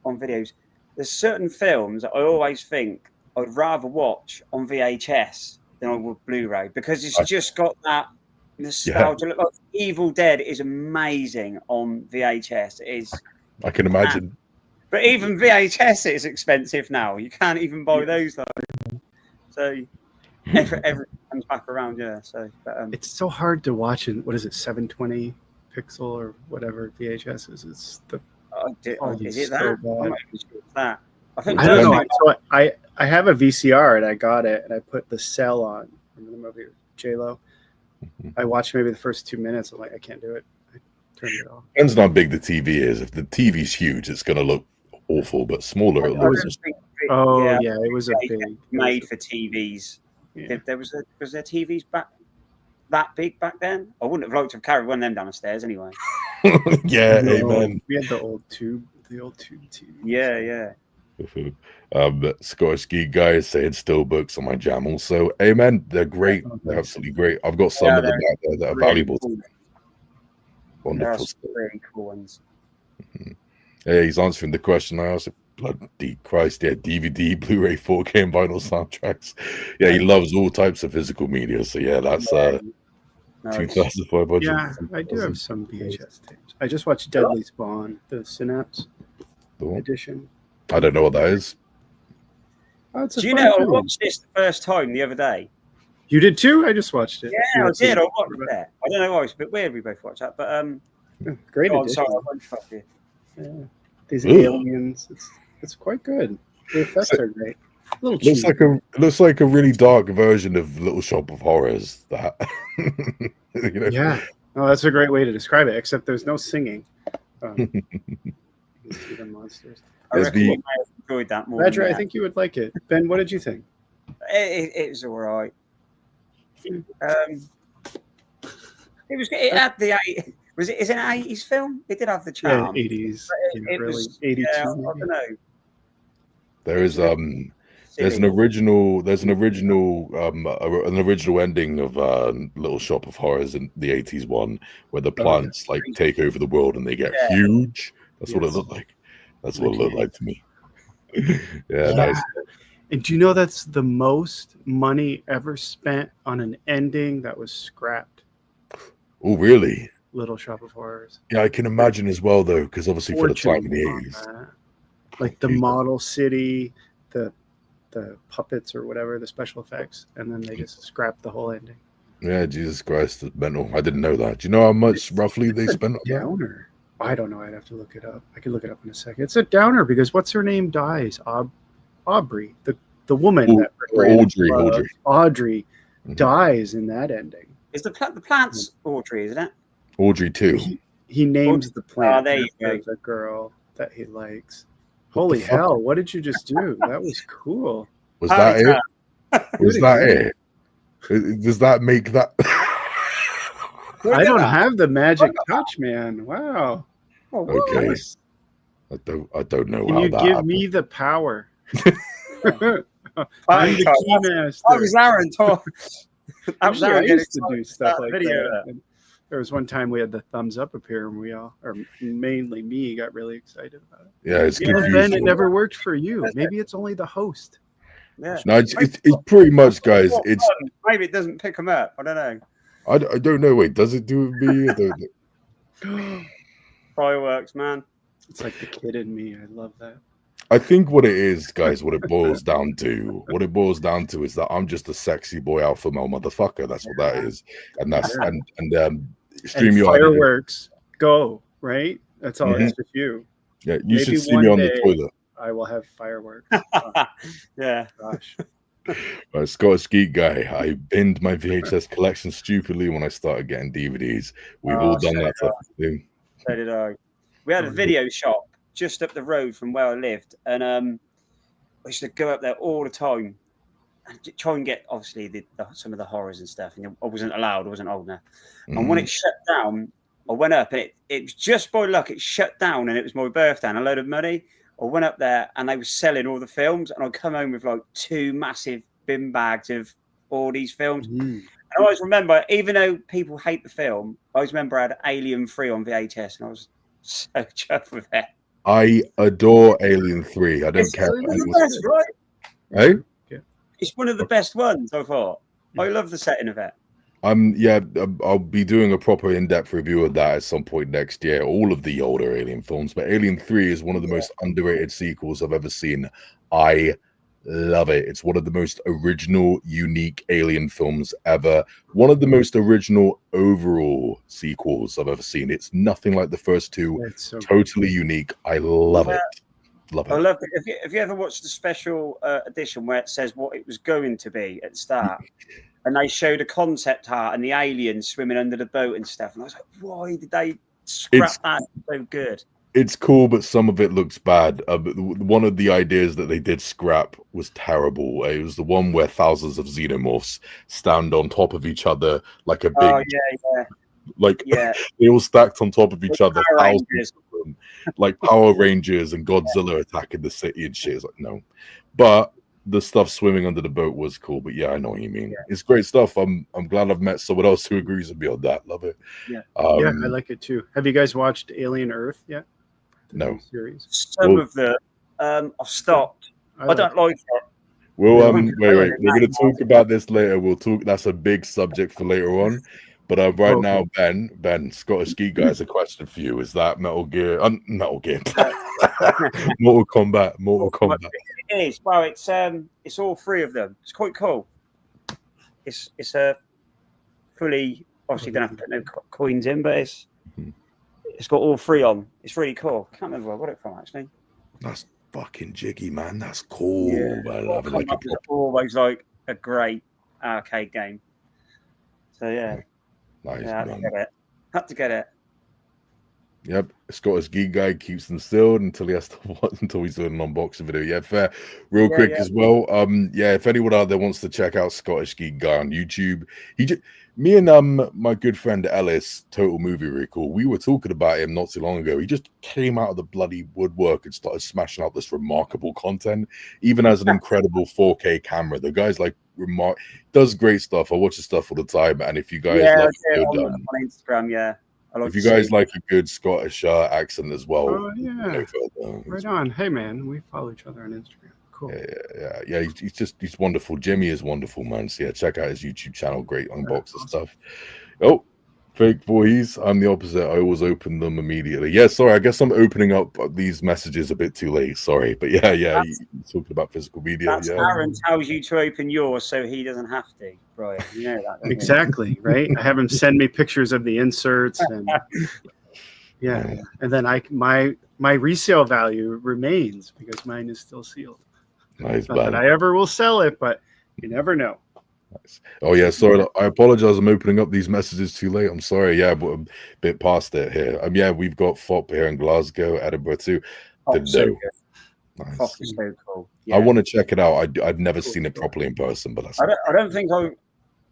videos. There's certain films that I always think I'd rather watch on VHS than I would Blu-ray because it's just got that nostalgia. Like Evil Dead is amazing on VHS. It is. I can imagine. But even VHS is expensive now. You can't even buy those though. So everything comes back around, So it's so hard to watch in 720 pixel or whatever VHS is. It's the is it that? I'm not even sure it's that. I don't know. So I have a VCR and I got it and I put The Cell on. Remember the movie with J-Lo? I watched maybe the first 2 minutes. I'm like, I can't do it. I turned it off. Depends on how big the TV is. If the TV's huge, it's going to look awful, but smaller. It was a big made for TVs. Yeah. Was there TVs that big back then? I wouldn't have liked to have carried one of them down the stairs anyway. Amen. We had the old tube TV. Yeah. Scottish Geek guys saying still books on my jam also. Amen. They're great. They're absolutely great. I've got some of them out there that are really valuable. Cool. Wonderful. Really cool ones. Yeah, he's answering the question I asked. Bloody Christ, yeah, DVD, Blu-ray, 4K, and vinyl soundtracks. Yeah, he loves all types of physical media. So yeah, that's 2005 budget. Yeah, I do have some VHS tapes. I just watched Deadly Spawn, the Synapse edition. I don't know what that is. Do you know I watched this the first time the other day? You did too? I just watched it. Yeah, I did. I watched it. I don't know why it's a bit weird we both watched that, but great edition. Sorry, I won't fuck you. Yeah. These aliens, it's quite good. The effects are great. Looks like a really dark version of Little Shop of Horrors. That Yeah. Oh, that's a great way to describe it. Except there's no singing. Monsters. I reckon you might have enjoyed that more. Badger, I think you would like it. Ben, what did you think? It was all right. It had the is it an 80s film? It did have the charm. Yeah, 80s. It really was 82. I don't know. There is there's an original ending of Little Shop of Horrors in the 80s one where the plants like take over the world and they get huge. That's what it looked like. That's what it looked like to me. Nice. And do you know that's the most money ever spent on an ending that was scrapped? Oh, really? Little Shop of Horrors. Yeah, I can imagine as well, though, because obviously for the time in the 80s. Like the model city, the puppets or whatever, the special effects, and then they just scrapped the whole ending. Yeah, Jesus Christ, it's mental. I didn't know that. Do you know how much roughly they spent on that? I don't know. I'd have to look it up. I can look it up in a second. It's a downer because what's her name dies? Aubrey, the woman that Audrey dies in that ending. Is the plant's Audrey, isn't it? Audrey too. He names the plant. There you go. The girl that he likes. Holy hell! What did you just do? That was cool. Was that it? Was that it? Does that make that? I don't have the magic touch, man. Wow. Okay. Nice. I don't know. Can how you that give happened. me the power? I'm the key master. I was Aaron talk. I used to do stuff like that. And there was one time we had the thumbs up appear, and we all, or mainly me, got really excited about it. Yeah, it's confusing. Then it never worked for you. Maybe it's only the host. Yeah. No, it's pretty much, guys. It's maybe it doesn't pick them up. I don't know. I don't know. Wait, does it do with me? I don't know. Fireworks, man. It's like the kid in me. I love that. I think what it is, guys, what it boils down to is that I'm just a sexy boy alpha male motherfucker. That's what that is. And that's and stream your fireworks go, right? That's all it's with you. Yeah, you should see me on the toilet. I will have fireworks. Yeah. Gosh. Scottish Geek Guy. I binned my VHS collection stupidly when I started getting DVDs. We've all done that type of thing. So did I. We had a video shop just up the road from where I lived, and I used to go up there all the time and try and get obviously some of the horrors and stuff. And I wasn't allowed; I wasn't old enough. And when it shut down, I went up, and it was just by luck it shut down, and it was my birthday and a load of money. I went up there, and they were selling all the films, and I'd come home with like 2 massive bin bags of all these films. And I always remember, even though people hate the film, I always remember I had Alien 3 on VHS, and I was so chuffed with it. I adore Alien 3. I don't care. Best, right? Hey? Yeah. It's one of the best ones, I thought. I love the setting of it. I'll be doing a proper in-depth review of that at some point next year. All of the older Alien films, but Alien 3 is one of the most underrated sequels I've ever seen. I love it. It's one of the most original, unique Alien films ever. One of the most original overall sequels I've ever seen. It's nothing like the first two. So totally unique. I love it. Love it. I love it. Have you ever watched the special edition where it says what it was going to be at the start? And they showed a concept art and the aliens swimming under the boat and stuff. And I was like, why did they scrap that? It's so good. It's cool, but some of it looks bad. One of the ideas that they did scrap was terrible. It was the one where thousands of xenomorphs stand on top of each other like a big... Oh, yeah. They all stacked on top of each other. Thousands of them, like Power Rangers and Godzilla attacking the city and shit. It's like, no. But the stuff swimming under the boat was cool. But yeah, I know what you mean. Yeah. It's great stuff. I'm glad I've met someone else who agrees with me on that. Love it. Yeah, I like it too. Have you guys watched Alien Earth yet? No. Series. Some of them. I've stopped. I don't like it. Well, wait. We're going to talk about this later. We'll talk. That's a big subject for later on. But right now, Ben, Scottish Geek Guy has a question for you. Is that Metal Gear? Mortal Kombat. It is. Well, it's all 3 of them. It's quite cool. It's a fully. Obviously, don't have to put no coins in, but it's got all 3 on. It's really cool. I can't remember where I got it from actually. That's fucking jiggy, man. That's cool. Yeah. I love it. It's always like a great arcade game. So yeah. Nice, yeah, had to get it. Yep, Scottish geek guy keeps them sealed until he has to until he's doing an unboxing video. Yeah, fair. Real quick as well. Yeah, if anyone out there wants to check out Scottish Geek Guy on YouTube, me and my good friend Ellis, Total Movie Recall, we were talking about him not too long ago. He just came out of the bloody woodwork and started smashing out this remarkable content, even as an incredible 4K camera. The guy's like does great stuff. I watch his stuff all the time, and if you guys like on Instagram, yeah. If you guys like a good Scottish accent as well, right on. Hey man, we follow each other on Instagram. Cool. Yeah. He's wonderful. Jimmy is wonderful, man. So yeah, check out his YouTube channel. Great unboxing stuff. Oh, fake boys. I'm the opposite. I always open them immediately. Yeah, sorry. I guess I'm opening up these messages a bit too late. Sorry, but yeah. You're talking about physical media. That's Aaron tells you to open yours, so he doesn't have to. Right? You know that. Exactly. Right. I have him send me pictures of the inserts, and and then my resale value remains because mine is still sealed. Nice. Not that I ever will sell it, but you never know. Nice. Oh yeah, sorry. I apologize. I'm opening up these messages too late. I'm sorry. Yeah, but I'm a bit past it here. Yeah, we've got FOP here in Glasgow, Edinburgh too. So good. Nice. FOP is so cool. Yeah. I want to check it out. I've never seen it properly in person, but I don't think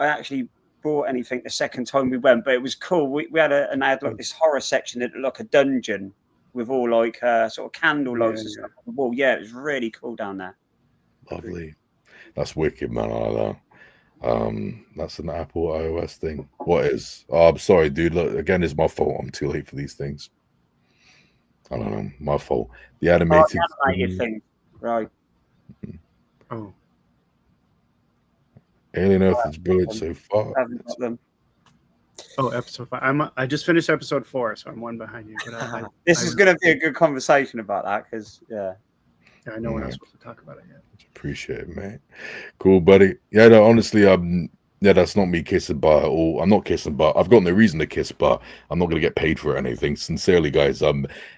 I actually bought anything the second time we went, but it was cool. We had I had like this horror section that looked like a dungeon with all like sort of candle lights and stuff on the wall. Yeah, it was really cool down there. Lovely. That's wicked, man. I like that. That's an Apple iOS thing. What is? Oh, I'm sorry, dude. Look, again, it's my fault. I'm too late for these things. I don't know. My fault. The animated thing. Right. Oh. Alien Earth is brilliant so far. Oh, episode 5. I just finished episode 4, so I'm one behind you. But this is going to be a good conversation about that because, I know we're not supposed to talk about it yet. Appreciate it, man. Cool, buddy. Yeah, no, honestly, that's not me kissing butt at all. I'm not kissing butt. I've got no reason to kiss butt. I'm not going to get paid for anything. Sincerely, guys.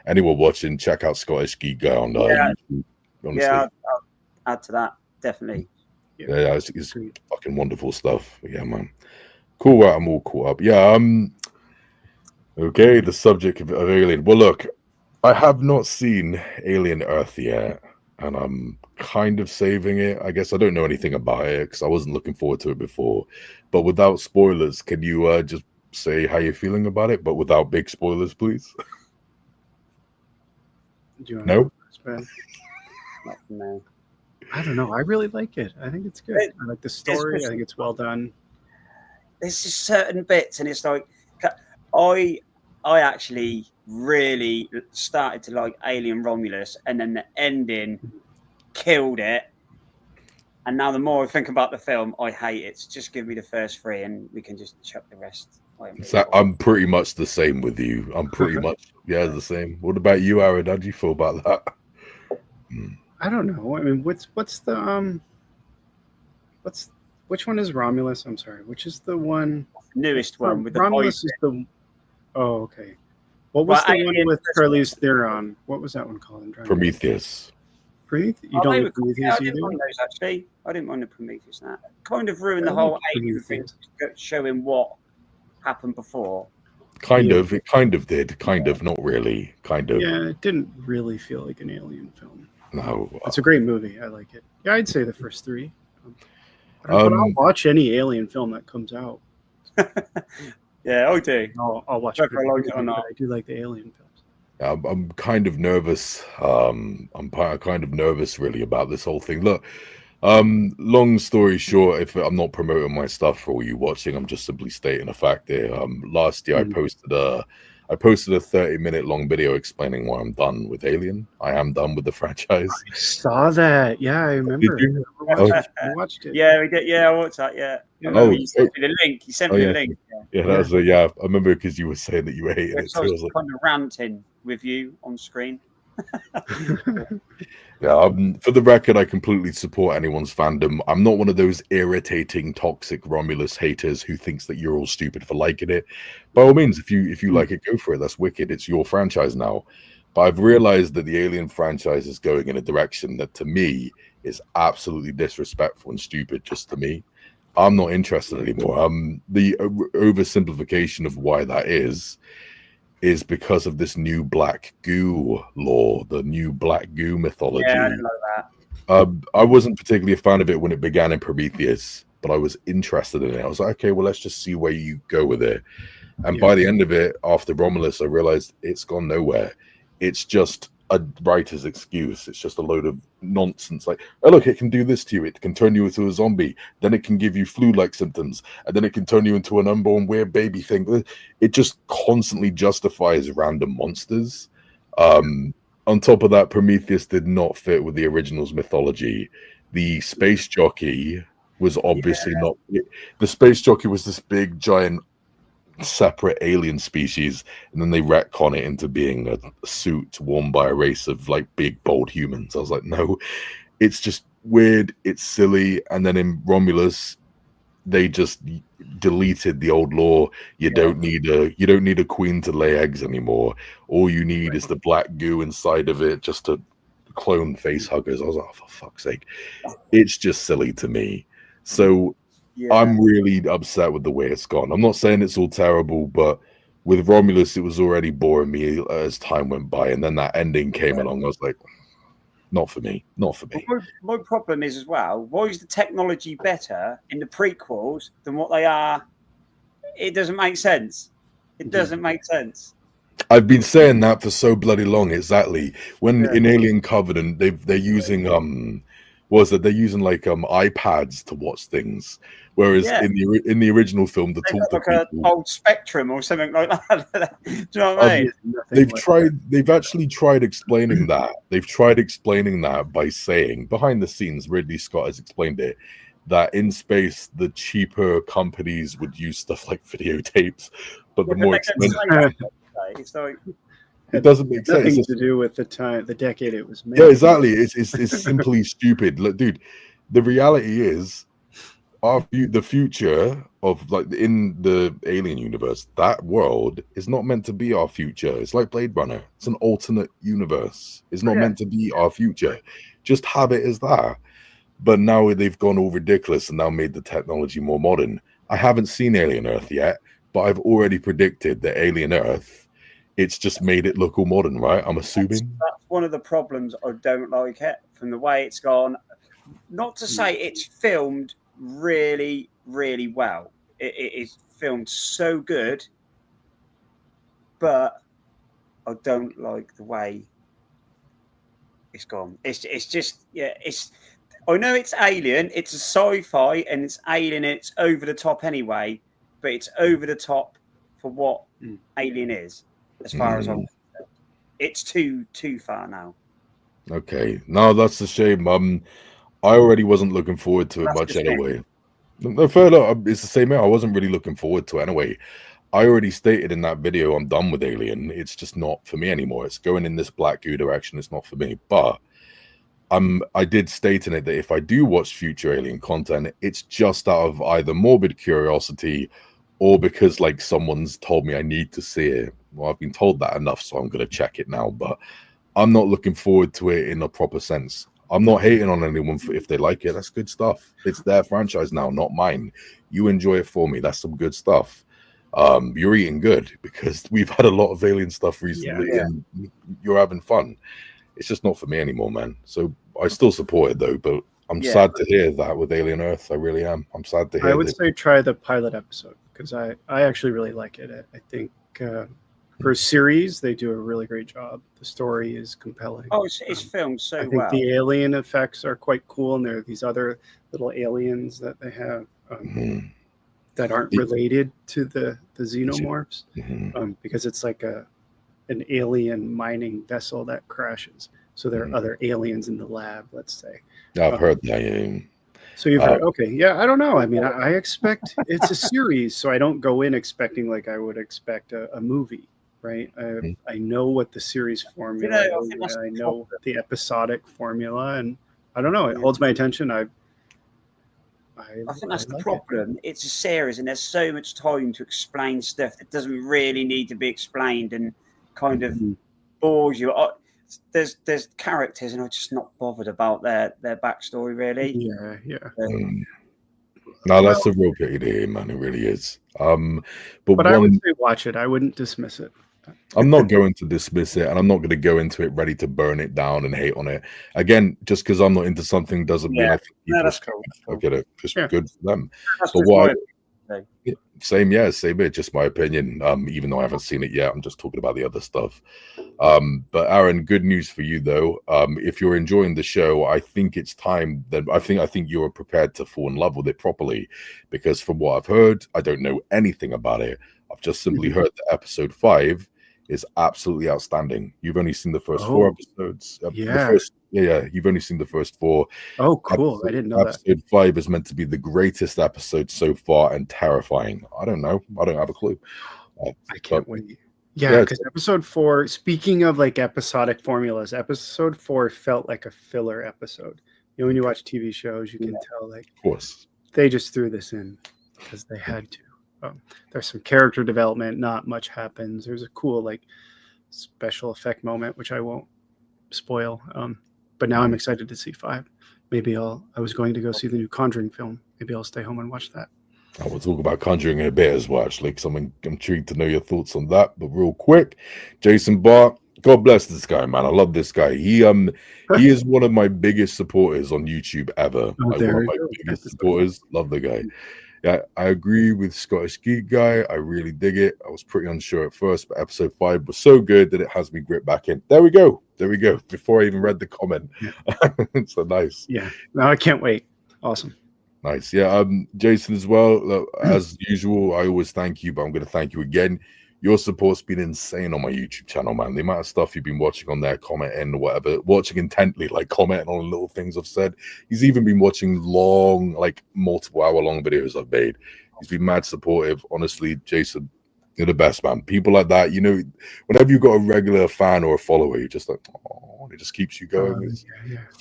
Anyone watching, check out Scottish Geek Guy on YouTube. Honestly. Yeah, I'll add to that. Definitely. Yeah, it's fucking wonderful stuff. Yeah, man. Cool. Right, I'm all caught up. Yeah. Okay, the subject of Alien. Well, look, I have not seen Alien Earth yet, and I'm kind of saving it. I guess I don't know anything about it because I wasn't looking forward to it before. But without spoilers, can you just say how you're feeling about it, but without big spoilers, please? No. No. I don't know. I really like it. I think it's good. I like the story. I think it's well done. There's just certain bits, and it's like I actually really started to like Alien Romulus, and then the ending killed it. And now the more I think about the film, I hate it. So just give me the first 3, and we can just chuck the rest. So I'm pretty much the same with you. I'm pretty much the same. What about you, Aaron? How do you feel about that? I don't know. I mean, what's the which one is Romulus? I'm sorry. Which is the one? Newest one with Romulus is the. Oh, okay. What was the one with Charlize Theron? What was that one called? Prometheus. You don't like Prometheus either? I didn't mind those, actually. I didn't mind the Prometheus. That kind of ruined the whole alien thing, showing what happened before. It kind of did. Kind of, not really. Kind of. Yeah, it didn't really feel like an alien film. No. It's a great movie. I like it. Yeah, I'd say the first 3. But I'll watch any alien film that comes out. Yeah, I do. I'll watch it. I do like the alien films. I'm kind of nervous. I'm kind of nervous, really, about this whole thing. Look, long story short, if I'm not promoting my stuff for all you watching, I'm just simply stating a fact here. Last year, I posted a 30-minute long video explaining why I'm done with Alien. I am done with the franchise. I saw that. Yeah, I remember. Did you? I watched it. Yeah, we did. Yeah, I watched that. Yeah. You sent me the link. You sent me the link. Yeah, that was I remember because you were saying that you hated it. So I was kind of ranting with you on screen. Yeah, for the record, I completely support anyone's fandom. I'm not one of those irritating, toxic Romulus haters who thinks that you're all stupid for liking it. By all means, if you like it, go for it. That's wicked. It's your franchise now. But I've realized that the Alien franchise is going in a direction that, to me, is absolutely disrespectful and stupid. Just to me, I'm not interested anymore. The oversimplification of why that is is because of this new black goo lore, the new black goo mythology. Yeah, I didn't like that. I wasn't particularly a fan of it when it began in Prometheus, but I was interested in it. I was like, okay, well, let's just see where you go with it. And by the end of it, after Romulus, I realized it's gone nowhere. It's just a writer's excuse. It's just a load of nonsense. Like, oh, look, it can do this to you. It can turn you into a zombie. Then it can give you flu-like symptoms. And then it can turn you into an unborn weird baby thing. It just constantly justifies random monsters. On top of that, Prometheus did not fit with the original's mythology. The space jockey was obviously not... The space jockey was this big, giant, separate alien species, and then they retcon it into being a suit worn by a race of like big, bold humans. I was like, no, it's just weird. It's silly. And then in Romulus, they just deleted the old lore. You don't need a queen to lay eggs anymore. All you need is the black goo inside of it just to clone face huggers. I was like, oh, for fuck's sake. It's just silly to me. So I'm really upset with the way it's gone. I'm not saying it's all terrible, but with Romulus, it was already boring me as time went by, and then that ending came along. I was like, not for me. Not for me. My problem is as well, why is the technology better in the prequels than what they are? It doesn't make sense. It doesn't make sense. I've been saying that for so bloody long. Exactly. When in Alien Covenant, they're using they're using like iPads to watch things, whereas in the original film, the talk to like an old Spectrum or something like that. Do you know what I mean? They've actually tried explaining that. They've tried explaining that by saying behind the scenes, Ridley Scott has explained it, that in space the cheaper companies would use stuff like videotapes, but the more expensive. It doesn't make sense. Nothing to do with the decade it was made. Yeah, exactly. It's simply stupid. Look, dude, the reality is, the future of like in the Alien universe, that world is not meant to be our future. It's like Blade Runner. It's an alternate universe. It's not meant to be our future. Just have it as that. But now they've gone all ridiculous and now made the technology more modern. I haven't seen Alien Earth yet, but I've already predicted that Alien Earth, it's just made it look all modern, right? I'm assuming. That's one of the problems I don't like it, from the way it's gone. Not to say it's filmed really, really well. It is filmed so good, but I don't like the way it's gone. It's just, I know it's Alien, it's a sci-fi, and it's Alien, and it's over the top anyway, but it's over the top for what Alien is. As far as I'm concerned, it's too far now. Okay, no, that's a shame. I already wasn't looking forward to it much anyway. No, fair enough. It's the same way. I wasn't really looking forward to it anyway. I already stated in that video I'm done with Alien. It's just not for me anymore. It's going in this black goo direction. It's not for me. But I did state in it that if I do watch future Alien content, it's just out of either morbid curiosity or because like someone's told me I need to see it. Well, I've been told that enough, so I'm going to check it now. But I'm not looking forward to it in a proper sense. I'm not hating on anyone if they like it. That's good stuff. It's their franchise now, not mine. You enjoy it for me. That's some good stuff. You're eating good because we've had a lot of Alien stuff recently, and you're having fun. It's just not for me anymore, man. So I still support it though, but I'm sad to hear that with Alien Earth. I really am. I'm sad to hear. I would say try the pilot episode because I actually really like it. I think for a series, they do a really great job. The story is compelling. Oh, it's filmed so well. I think the alien effects are quite cool, and there are these other little aliens that they have that aren't related to the xenomorphs because it's like an alien mining vessel that crashes. So there are other aliens in the lab, let's say. I've heard that. So you've heard, I don't know. I mean, I expect it's a series, so I don't go in expecting like I would expect a movie. Right, I know what the series formula is. I know the episodic formula, and I don't know. It holds my attention. I think that's the problem. It's a series, and there's so much time to explain stuff that doesn't really need to be explained, and kind of bores you. There's characters, and I'm just not bothered about their backstory, really. No, that's a real pity to hear, man. It really is. But I would say watch it. I wouldn't dismiss it. I'm not going to dismiss it, and I'm not going to go into it ready to burn it down and hate on it. Again, just because I'm not into something doesn't mean I think people that's cool. I get it. Just good for them. That's But just what my same it, just my opinion. Even though I haven't seen it yet, I'm just talking about the other stuff. But Aaron, good news for you though. If you're enjoying the show, I think it's time that I think you're prepared to fall in love with it properly, because from what I've heard, I don't know anything about it. I've just simply heard that episode 5 is absolutely outstanding. You've only seen the first 4 episodes. You've only seen the first 4. Oh, cool. I didn't know that. Episode 5 is meant to be the greatest episode so far and terrifying. I don't know. I don't have a clue. I can't wait. Yeah, because episode 4, speaking of like episodic formulas, episode 4 felt like a filler episode. You know, when you watch TV shows, you can tell, like, of course, they just threw this in because they had to. There's some character development, not much happens. There's a cool like special effect moment, which I won't spoil. But now I'm excited to see 5. Maybe I was going to go see the new Conjuring film. Maybe I'll stay home and watch that. I will talk about Conjuring in a bit as well, actually, because I'm intrigued to know your thoughts on that. But real quick, Jason Barr, God bless this guy, man. I love this guy. He is one of my biggest supporters on YouTube ever. One of my biggest supporters. Love the guy. Yeah, I agree with Scottish Geek Guy. I really dig it. I was pretty unsure at first, but episode 5 was so good that it has me gripped back in. There we go. Before I even read the comment. So nice. Yeah. No, I can't wait. Awesome. Nice. Yeah. Jason as well. Look, as usual, I always thank you, but I'm going to thank you again. Your support's been insane on my YouTube channel, man. The amount of stuff you've been watching on there, commenting, whatever, watching intently, like commenting on little things I've said. He's even been watching long, like multiple hour-long videos I've made. He's been mad supportive. Honestly, Jason, you're the best, man. People like that, you know, whenever you've got a regular fan or a follower, you're just like, oh, it just keeps you going. It's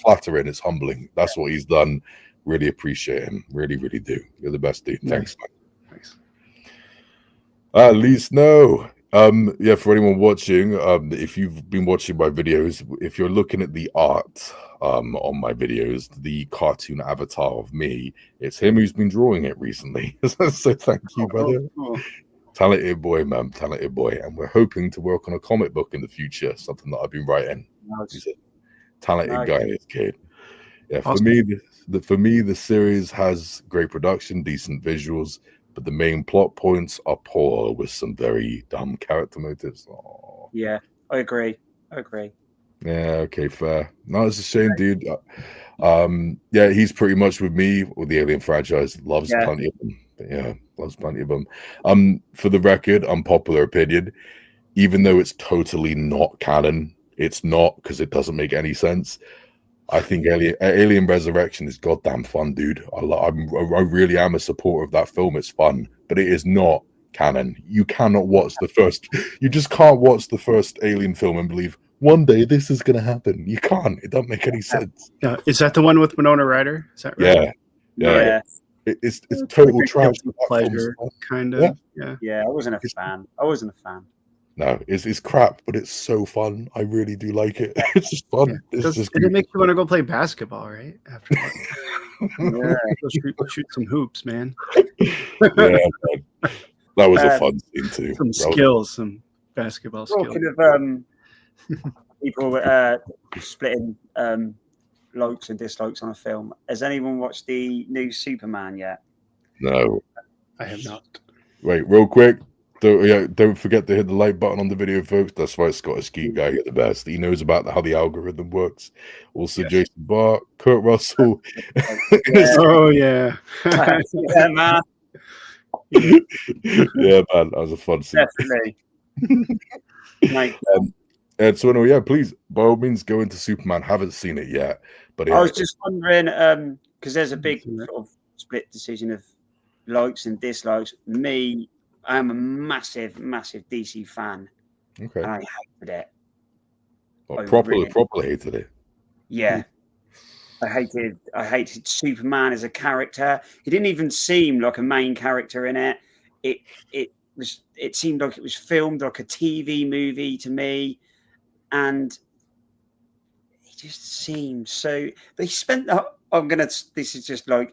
flattering. It's humbling. That's what he's done. Really appreciate him. Really, really do. You're the best, dude. Thanks, man. Thanks. At least no. Yeah, for anyone watching, if you've been watching my videos, if you're looking at the art on my videos, the cartoon avatar of me, it's him who's been drawing it recently. So thank you, brother. Talented boy, man. Talented boy. And we're hoping to work on a comic book in the future, something that I've been writing. He's a talented guy, this kid. Yeah, awesome. For me, the series has great production, decent visuals, but the main plot points are poor with some very dumb character motives. Aww. Yeah, I agree. Yeah, okay, fair. No, it's a shame, dude. Yeah, he's pretty much with me with the Alien franchise. Loves plenty of them. Yeah, loves plenty of them. For the record, unpopular opinion, even though it's totally not canon, it's not because it doesn't make any sense. I think Alien Resurrection is goddamn fun, dude. I really am a supporter of that film. It's fun, but it is not canon. You cannot watch the first. You just can't watch the first Alien film and believe one day this is going to happen. You can't. It doesn't make any sense. Is that the one with Winona Ryder? Is that right? Yeah. It's total trash. Pleasure, kind of. Yeah. I wasn't a fan. No, it's crap, but it's so fun. I really do like it. It's just fun. Yeah. It makes you want to go play basketball, right? After that. Go shoot some hoops, man. Yeah, man. That was a fun scene too. Some basketball skills. Talking of people splitting likes and dislikes on a film, has anyone watched the new Superman yet? No, I have not. Wait, real quick. Don't forget to hit the like button on the video, folks. That's right, Scottish Geek Guy at the best. He knows about how the algorithm works. Also, Jason Barr, Kurt Russell. Oh, yeah. Yeah, man. Yeah, man. That was a fun scene. Definitely. And so, anyway, please, by all means, go into Superman. Haven't seen it yet. But I was just wondering, because there's a big sort of split decision of likes and dislikes. Me, I'm a massive DC fan. Okay. And I hated it. Properly hated it. Yeah. I hated Superman as a character. He didn't even seem like a main character in it. It seemed like it was filmed like a TV movie to me. And he just seemed so, but he spent this is just like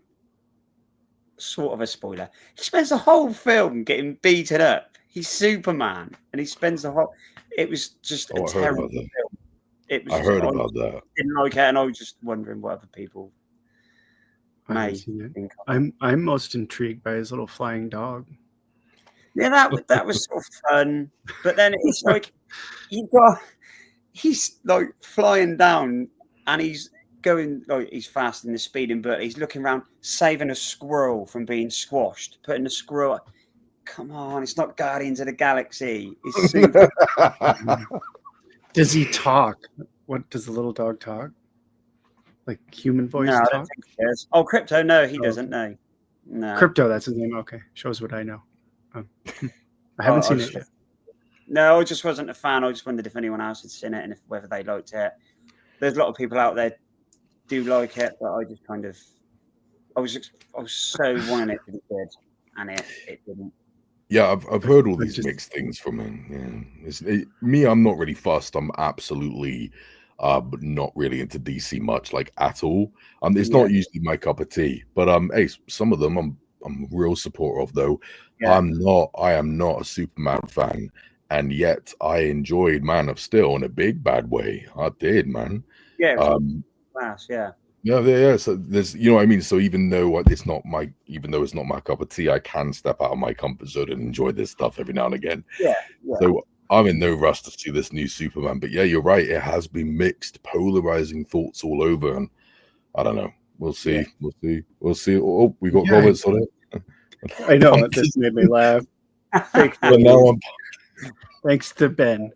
sort of a spoiler. He spends the whole film getting beaten up. He's Superman, and he spends the whole. It was just a terrible film. It was. I heard about that. Didn't like it, and I was just wondering what other people may think of it. I'm most intrigued by his little flying dog. Yeah, that was sort of fun, but then it's like he's like flying down, and he's going like he's fast in the speeding, but he's looking around, saving a squirrel from being squashed, putting a squirrel. Come on, it's not Guardians of the Galaxy. It's super. Does he talk? What does the little dog talk? Like human voice? No, talk? I don't think he does. Oh, Crypto? No, he doesn't. No. Crypto, that's his name. Okay, shows what I know. I haven't seen it yet. No, I just wasn't a fan. I just wondered if anyone else had seen it and whether they liked it. There's a lot of people out there do like it, but I just kind of, I was so wanting it to be good, and it didn't. Yeah, I've heard all these mixed things from him. Yeah. Me, I'm not really fussed. I'm absolutely but not really into DC much, like at all. It's not usually my cup of tea. But hey, some of them I'm a real supporter of though. Yeah. I am not a Superman fan, and yet I enjoyed Man of Steel in a big bad way. I did, man. Yeah, class, yeah. Yeah. So there's, you know what I mean. So even though it's not my cup of tea, I can step out of my comfort zone and enjoy this stuff every now and again. Yeah. So I'm in no rush to see this new Superman. But yeah, you're right. It has been mixed, polarizing thoughts all over, and I don't know. We'll see. Yeah. We'll see. Oh, we got comments on it. I know it just made me laugh. Well, now I'm. Thanks to Ben.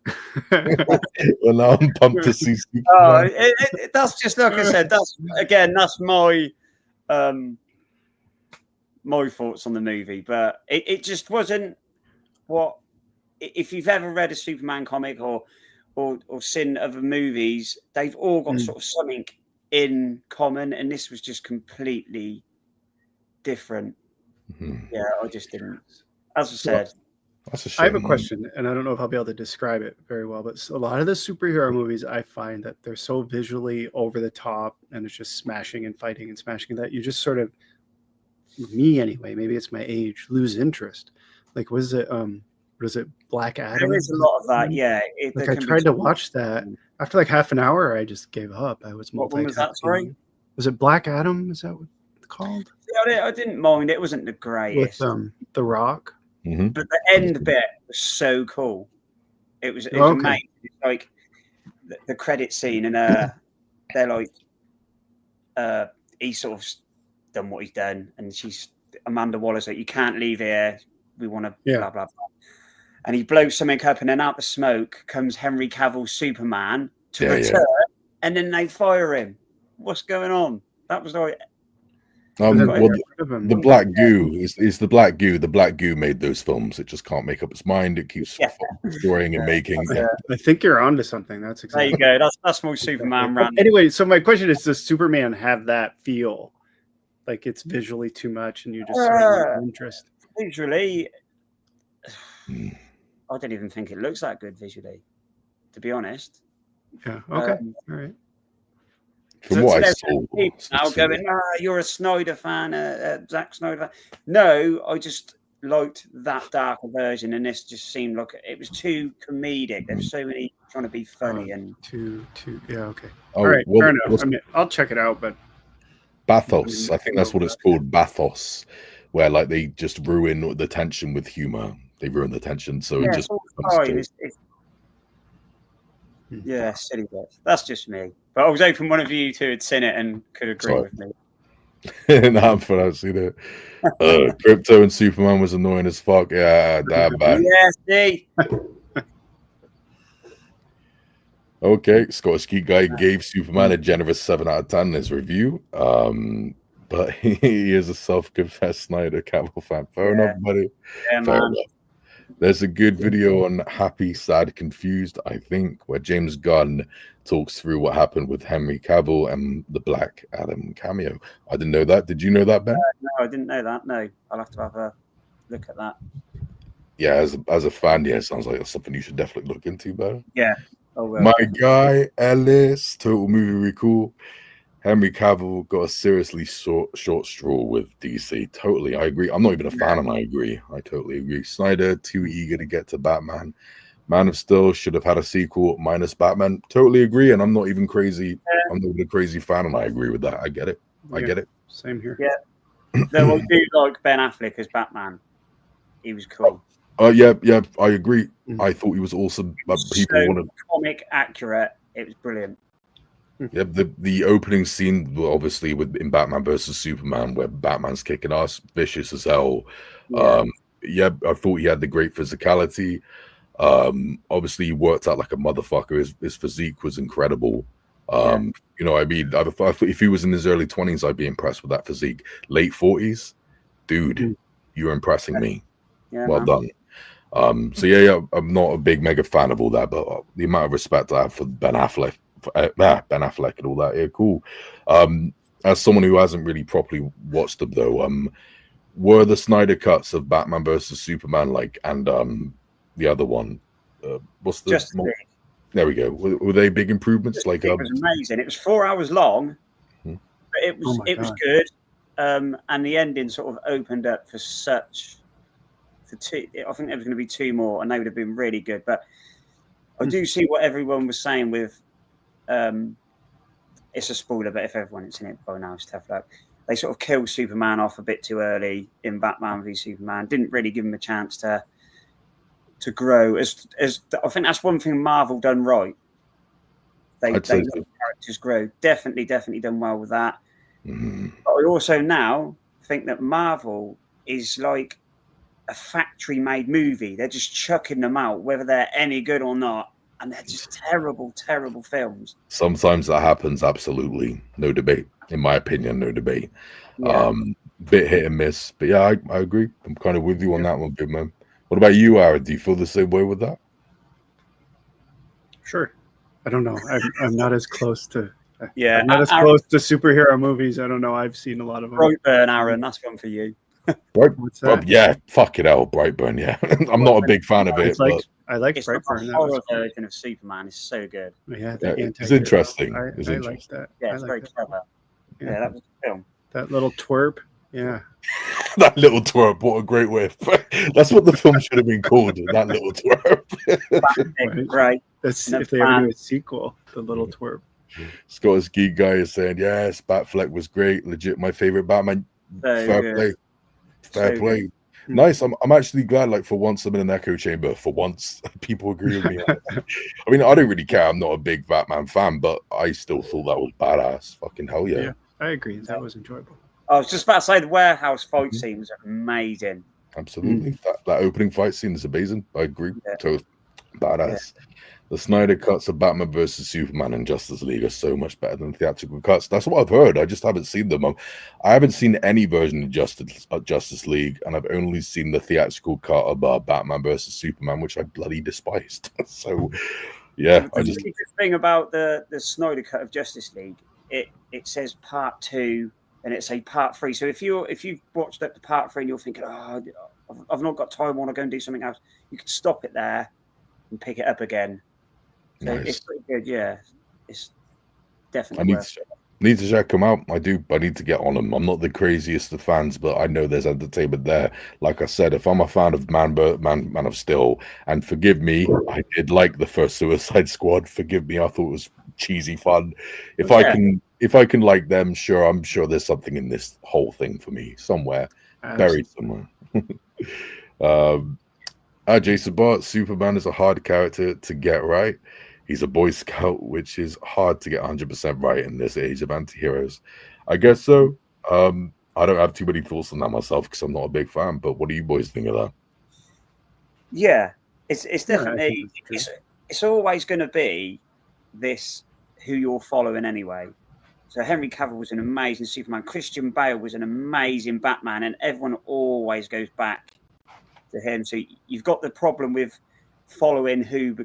Well, now I'm pumped to see Superman. That's just like I said. That's my my thoughts on the movie, but it just wasn't what. If you've ever read a Superman comic or seen other movies, they've all got sort of something in common, and this was just completely different. Mm-hmm. Yeah, I just didn't. As I said. That's a shame. I have a question, and I don't know if I'll be able to describe it very well, but a lot of the superhero movies, I find that they're so visually over the top, and it's just smashing and fighting and smashing that you just sort of, me anyway, maybe it's my age, lose interest. Like, was it Black Adam? There is a lot of that, yeah. I tried to watch that. After like half an hour, I just gave up. I was multitasking. What one was that, sorry? Was it Black Adam? Is that what it's called? Yeah, I didn't mind. It wasn't the greatest. With The Rock. Mm-hmm. But the end bit was so cool. It was amazing. It's like the credit scene, and they're like, he's sort of done what he's done, and she's Amanda Waller's like, you can't leave here. We want to blah blah blah. And he blows something up, and then out the smoke comes Henry Cavill Superman to return, and then they fire him. What's going on? That was like. The black goo is the black goo. The black goo made those films. It just can't make up its mind. It keeps destroying and making. I think you're onto something. That's exactly. There you go. That's my Superman rant. Anyway, so my question is: does Superman have that feel? Like it's visually too much, and you just lose interest. Visually, I don't even think it looks that good visually, to be honest. Yeah. Okay. All right. From what I saw, now going, you're a Snyder fan, Zack Snyder fan. No, I just liked that darker version, and this just seemed like it was too comedic. There's so many trying to be funny and too. Yeah, okay. All right, fair enough. I mean, I'll check it out, but Bathos. I think that's what it's called, Bathos, where like they just ruin the tension with humor. They ruin the tension, so it just becomes silly bit. That's just me. But I was hoping one of you two had seen it and could agree with me. Nah, but I've seen it. Crypto and Superman was annoying as fuck. Yeah, that bad. Yeah, see. Okay, Scottish Geek Guy gave Superman a generous 7 out of 10 in his review. But he is a self-confessed Snyder Cavill fan. Fair enough, buddy. Yeah, fair man. enough. There's a good video on Happy, Sad, Confused, I think, where James Gunn talks through what happened with Henry Cavill and the Black Adam cameo. I didn't know that. Did you know that, Ben? No, I didn't know that. No, I'll have to have a look at that. Yeah, as a fan, yeah, it sounds like that's something you should definitely look into, better. Yeah. My guy, Ellis, Total Movie Recall. Henry Cavill got a seriously short straw with DC. Totally, I agree. I'm not even a fan, and I agree. I totally agree. Snyder too eager to get to Batman. Man of Steel should have had a sequel minus Batman. Totally agree, and I'm not even crazy. I'm not even a crazy fan, and I agree with that. I get it. I get it. Same here. Yeah. Though I do like Ben Affleck as Batman. He was cool. Yeah, I agree. I thought he was awesome. People wanted comic accurate. It was brilliant. Yeah, the opening scene, obviously, in Batman versus Superman, where Batman's kicking ass, vicious as hell. I thought he had the great physicality. Obviously, he worked out like a motherfucker. His physique was incredible. You know, I mean, I thought if he was in his early 20s, I'd be impressed with that physique. Late 40s, dude, you're impressing me. Well done. So I'm not a big mega fan of all that, but the amount of respect I have for Ben Affleck, Ben Affleck and all that, yeah, cool. As someone who hasn't really properly watched them though, were the Snyder cuts of Batman versus Superman and the other one, what's the Justice League. There we go. Were they big improvements? It was amazing. It was 4 hours long, but it was good. And the ending sort of opened up for two. I think there was going to be 2 more, and they would have been really good. But I do see what everyone was saying with. It's a spoiler, but if everyone has seen it by now, it's tough luck. They sort of killed Superman off a bit too early in Batman v Superman. Didn't really give him a chance to grow. As I think that's one thing Marvel done right. They let characters grow. Definitely done well with that. But I also now think that Marvel is like a factory-made movie. They're just chucking them out, whether they're any good or not, and they're just terrible films. Sometimes that happens. Absolutely, no debate. In my opinion, no debate. Bit hit and miss, but yeah, I agree. I'm kind of with you on that one, big man. What about you, Aaron? Do you feel the same way with that? Sure. I don't know. I'm not as close to. I'm not as close to superhero movies. I don't know. I've seen a lot of them. Brightburn, Aaron. That's one for you. What's that? Yeah, fuck it hell, Brightburn. Yeah, I'm not a big fan of it. I like it's Brightburn. The horror version of Superman is so good. Yeah, it's interesting. I like that. Yeah, it's very clever. Yeah, that was a film. That little twerp. Yeah. That little twerp. What a great way. That's what the film should have been called. That little twerp. Right. That's if they ever do a sequel. The little twerp. Scottish Geek Guy is saying, yes, Batfleck was great. Legit, my favorite Batman. Fair play. Nice. I'm actually glad. For once, I'm in an echo chamber. For once, people agree with me. I mean, I don't really care. I'm not a big Batman fan, but I still thought that was badass. Fucking hell yeah. Yeah, I agree. That was enjoyable. I was just about to say the warehouse fight scene was amazing. Absolutely. That opening fight scene is amazing. I agree. Totally badass. Yeah. The Snyder cuts of Batman versus Superman and Justice League are so much better than theatrical cuts. That's what I've heard. I just haven't seen them. I haven't seen any version of Justice League, and I've only seen the theatrical cut of Batman versus Superman, which I bloody despised. So, yeah. The good thing about the Snyder cut of Justice League, it says part 2, and it's a part 3. So if you've watched up to part 3 and you're thinking, oh, I've not got time, I want to go and do something else, you can stop it there and pick it up again. So nice. It's pretty good, yeah. It's definitely worth it. Need to check them out. I do. I need to get on them. I'm not the craziest of fans, but I know there's entertainment there. Like I said, if I'm a fan of Man of Steel, and forgive me, I did like the first Suicide Squad. Forgive me, I thought it was cheesy fun. If I can like them, sure, I'm sure there's something in this whole thing for me somewhere, buried somewhere. Jason Bart, Superman is a hard character to get right. He's a Boy Scout, which is hard to get 100% right in this age of anti-heroes. I guess so. I don't have too many thoughts on that myself because I'm not a big fan, but what do you boys think of that? Yeah, it's definitely, it's always going to be this who you're following anyway. So Henry Cavill was an amazing Superman. Christian Bale was an amazing Batman, and everyone always goes back to him. So you've got the problem with following who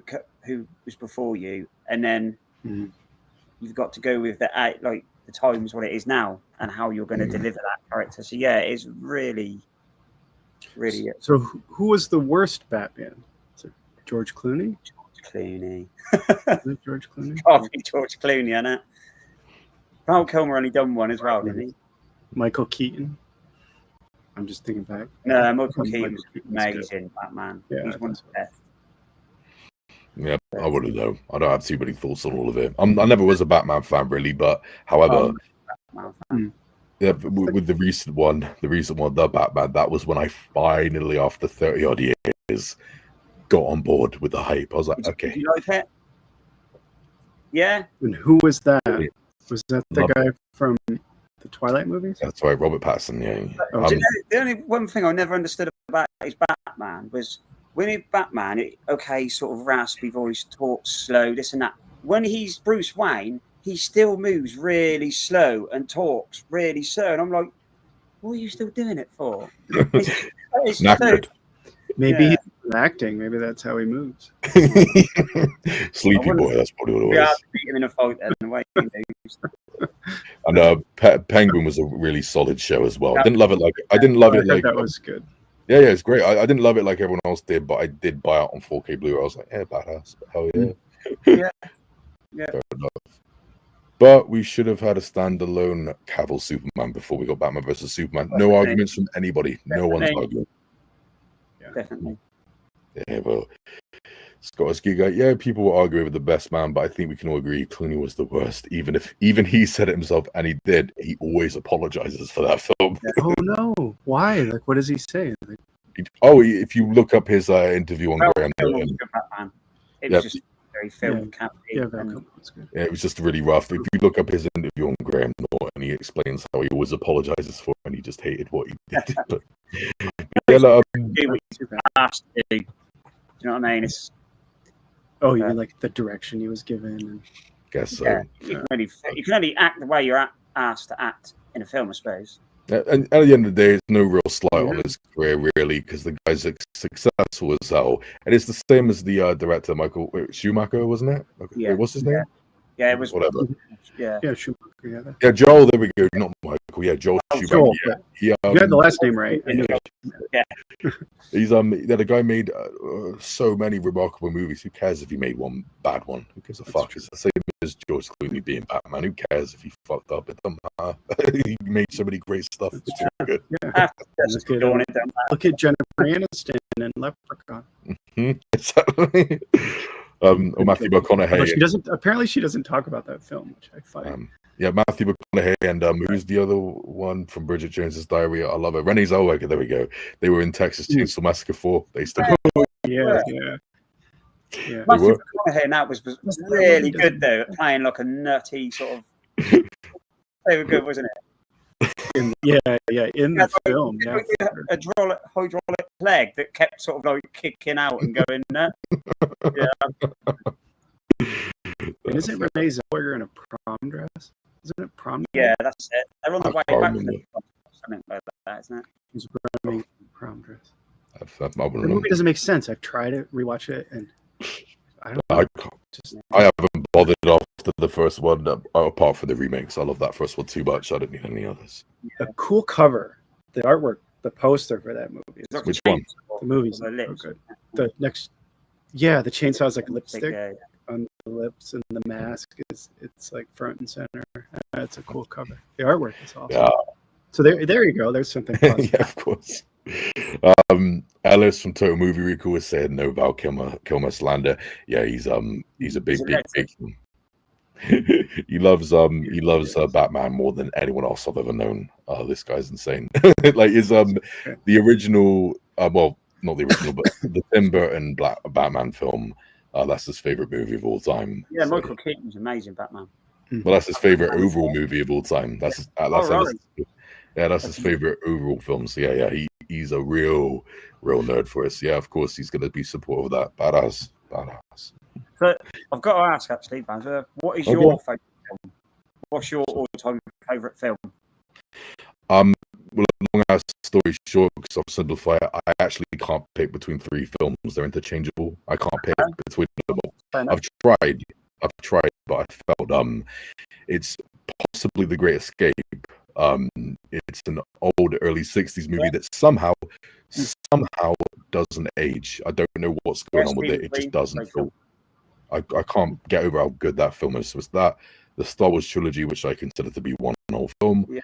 was before you, and then you've got to go with the times what it is now and how you're going to deliver that character. So yeah, it's really so who was the worst Batman? Is it George Clooney? George Clooney. Is it George Clooney? Can't be George Clooney, isn't it? Val Kilmer only done one as well, didn't he? Michael Keaton. I'm just thinking back. No, Michael Keaton was amazing, Batman. Yeah, he's one of the best. Yeah, I wouldn't know. I don't have too many thoughts on all of it. I never was a Batman fan, really, but however, yeah, with the recent one, the Batman, that was when I finally, after 30 odd years, got on board with the hype. I was like, okay. Did you like it? Yeah. And who was that? Was that the guy from the Twilight movies? That's right, Robert Pattinson. Yeah. The only one thing I never understood about his Batman was when he's Batman, sort of raspy voice, talks slow, this and that. When he's Bruce Wayne, he still moves really slow and talks really slow. And I'm like, what are you still doing it for? It's so, maybe he's acting. Maybe that's how he moves. Sleepy boy, that's probably what it was. Yeah, beat him in a fight then, the way he moves. And Penguin was a really solid show as well. I didn't love it like that was good. Yeah, it's great. I didn't love it like everyone else did, but I did buy it on 4K Blu-ray. I was like, yeah, badass. Hell yeah. Yeah. Fair enough. But we should have had a standalone Cavill Superman before we got Batman versus Superman. No arguments from anybody. No one's arguing. Yeah. Definitely. Yeah, well, Scott Giga, yeah, people will argue over the best man, but I think we can all agree Clooney was the worst. Even he said it himself, and he did. He always apologizes for that film. Oh no! Why? Like, what does he say? Like, if you look up his interview on Graham, it was just very filmed. Yeah, it was just really rough. If you look up his interview on Graham Norton, he explains how he always apologizes for it, and he just hated what he did. But, yeah, do what you asked to do. You know what I mean? It's you mean like the direction he was given? And... Guess so. Yeah, you can only act the way you're asked to act in a film, I suppose. And at the end of the day, it's no real slight on his career, really, because the guy's successful as hell. And it's the same as the director, Michael Schumacher, wasn't it? Yeah. What's his name? Yeah, it was whatever. Yeah, Schumacher. Yeah, Joel. There we go. Not Michael. Yeah, Joel Schumacher. Joel. Yeah. You had the last name right. Yeah. He's the guy made so many remarkable movies. Who cares if he made one bad one? Who gives a fuck? True. It's the same as George Clooney being Batman. Who cares if he fucked up? It doesn't matter. He made so many great stuff. It's good. Yeah. Look at Jennifer Aniston and Leprechaun. Exactly. Or Matthew McConaughey. She doesn't talk about that film, which I find. Yeah, Matthew McConaughey and who's the other one from Bridget Jones's Diary? I love it. Renee Zellweger. There we go. They were in Texas Chainsaw Massacre 4. They still. Yeah. Matthew McConaughey and that was really good though, playing like a nutty sort of. They were good, wasn't it? In the film. Yeah. A hydraulic leg that kept sort of like kicking out and going. And isn't Renee Zellweger in a prom dress? Isn't it prom dress? Yeah, that's it. They're on the way back from the something like that, isn't it? She's running prom dress. The movie doesn't make sense. I've tried to rewatch it, and I haven't bothered after the first one, apart from the remakes. I love that first one too much. I don't need any others. A cool cover, the artwork, the poster for that movie. Which one? The movie's so good. The next, the chainsaw is like lipstick on the lips, and the mask it's like front and center. It's a cool cover. The artwork is awesome. Yeah. So there you go. There's something. Yeah, of course. Ellis from Total Movie Recall was saying no Val Kilmer slander. Yeah, he's a big. he loves Batman more than anyone else I've ever known. This guy's insane. Like his the original well, not the original, but the Tim Burton Batman film. That's his favorite movie of all time. Yeah, so, Michael Keaton's amazing Batman. Well, that's his favorite overall movie of all time. That's his favorite overall film. So yeah, he's a real nerd for us. Yeah, of course he's going to be supportive of that. Badass. So I've got to ask actually, Banzer, what is your favorite film? What's your all-time favorite film? Well, long ass story short, because I'll simplify it. I actually can't pick between three films. They're interchangeable. I can't pick between them. I've tried, but I felt it's possibly The Great Escape. It's an old early 60s movie that somehow doesn't age. I don't know what's going on with it. It just doesn't feel. I can't get over how good that film is. So it's that the Star Wars trilogy, which I consider to be one whole film, Yeah.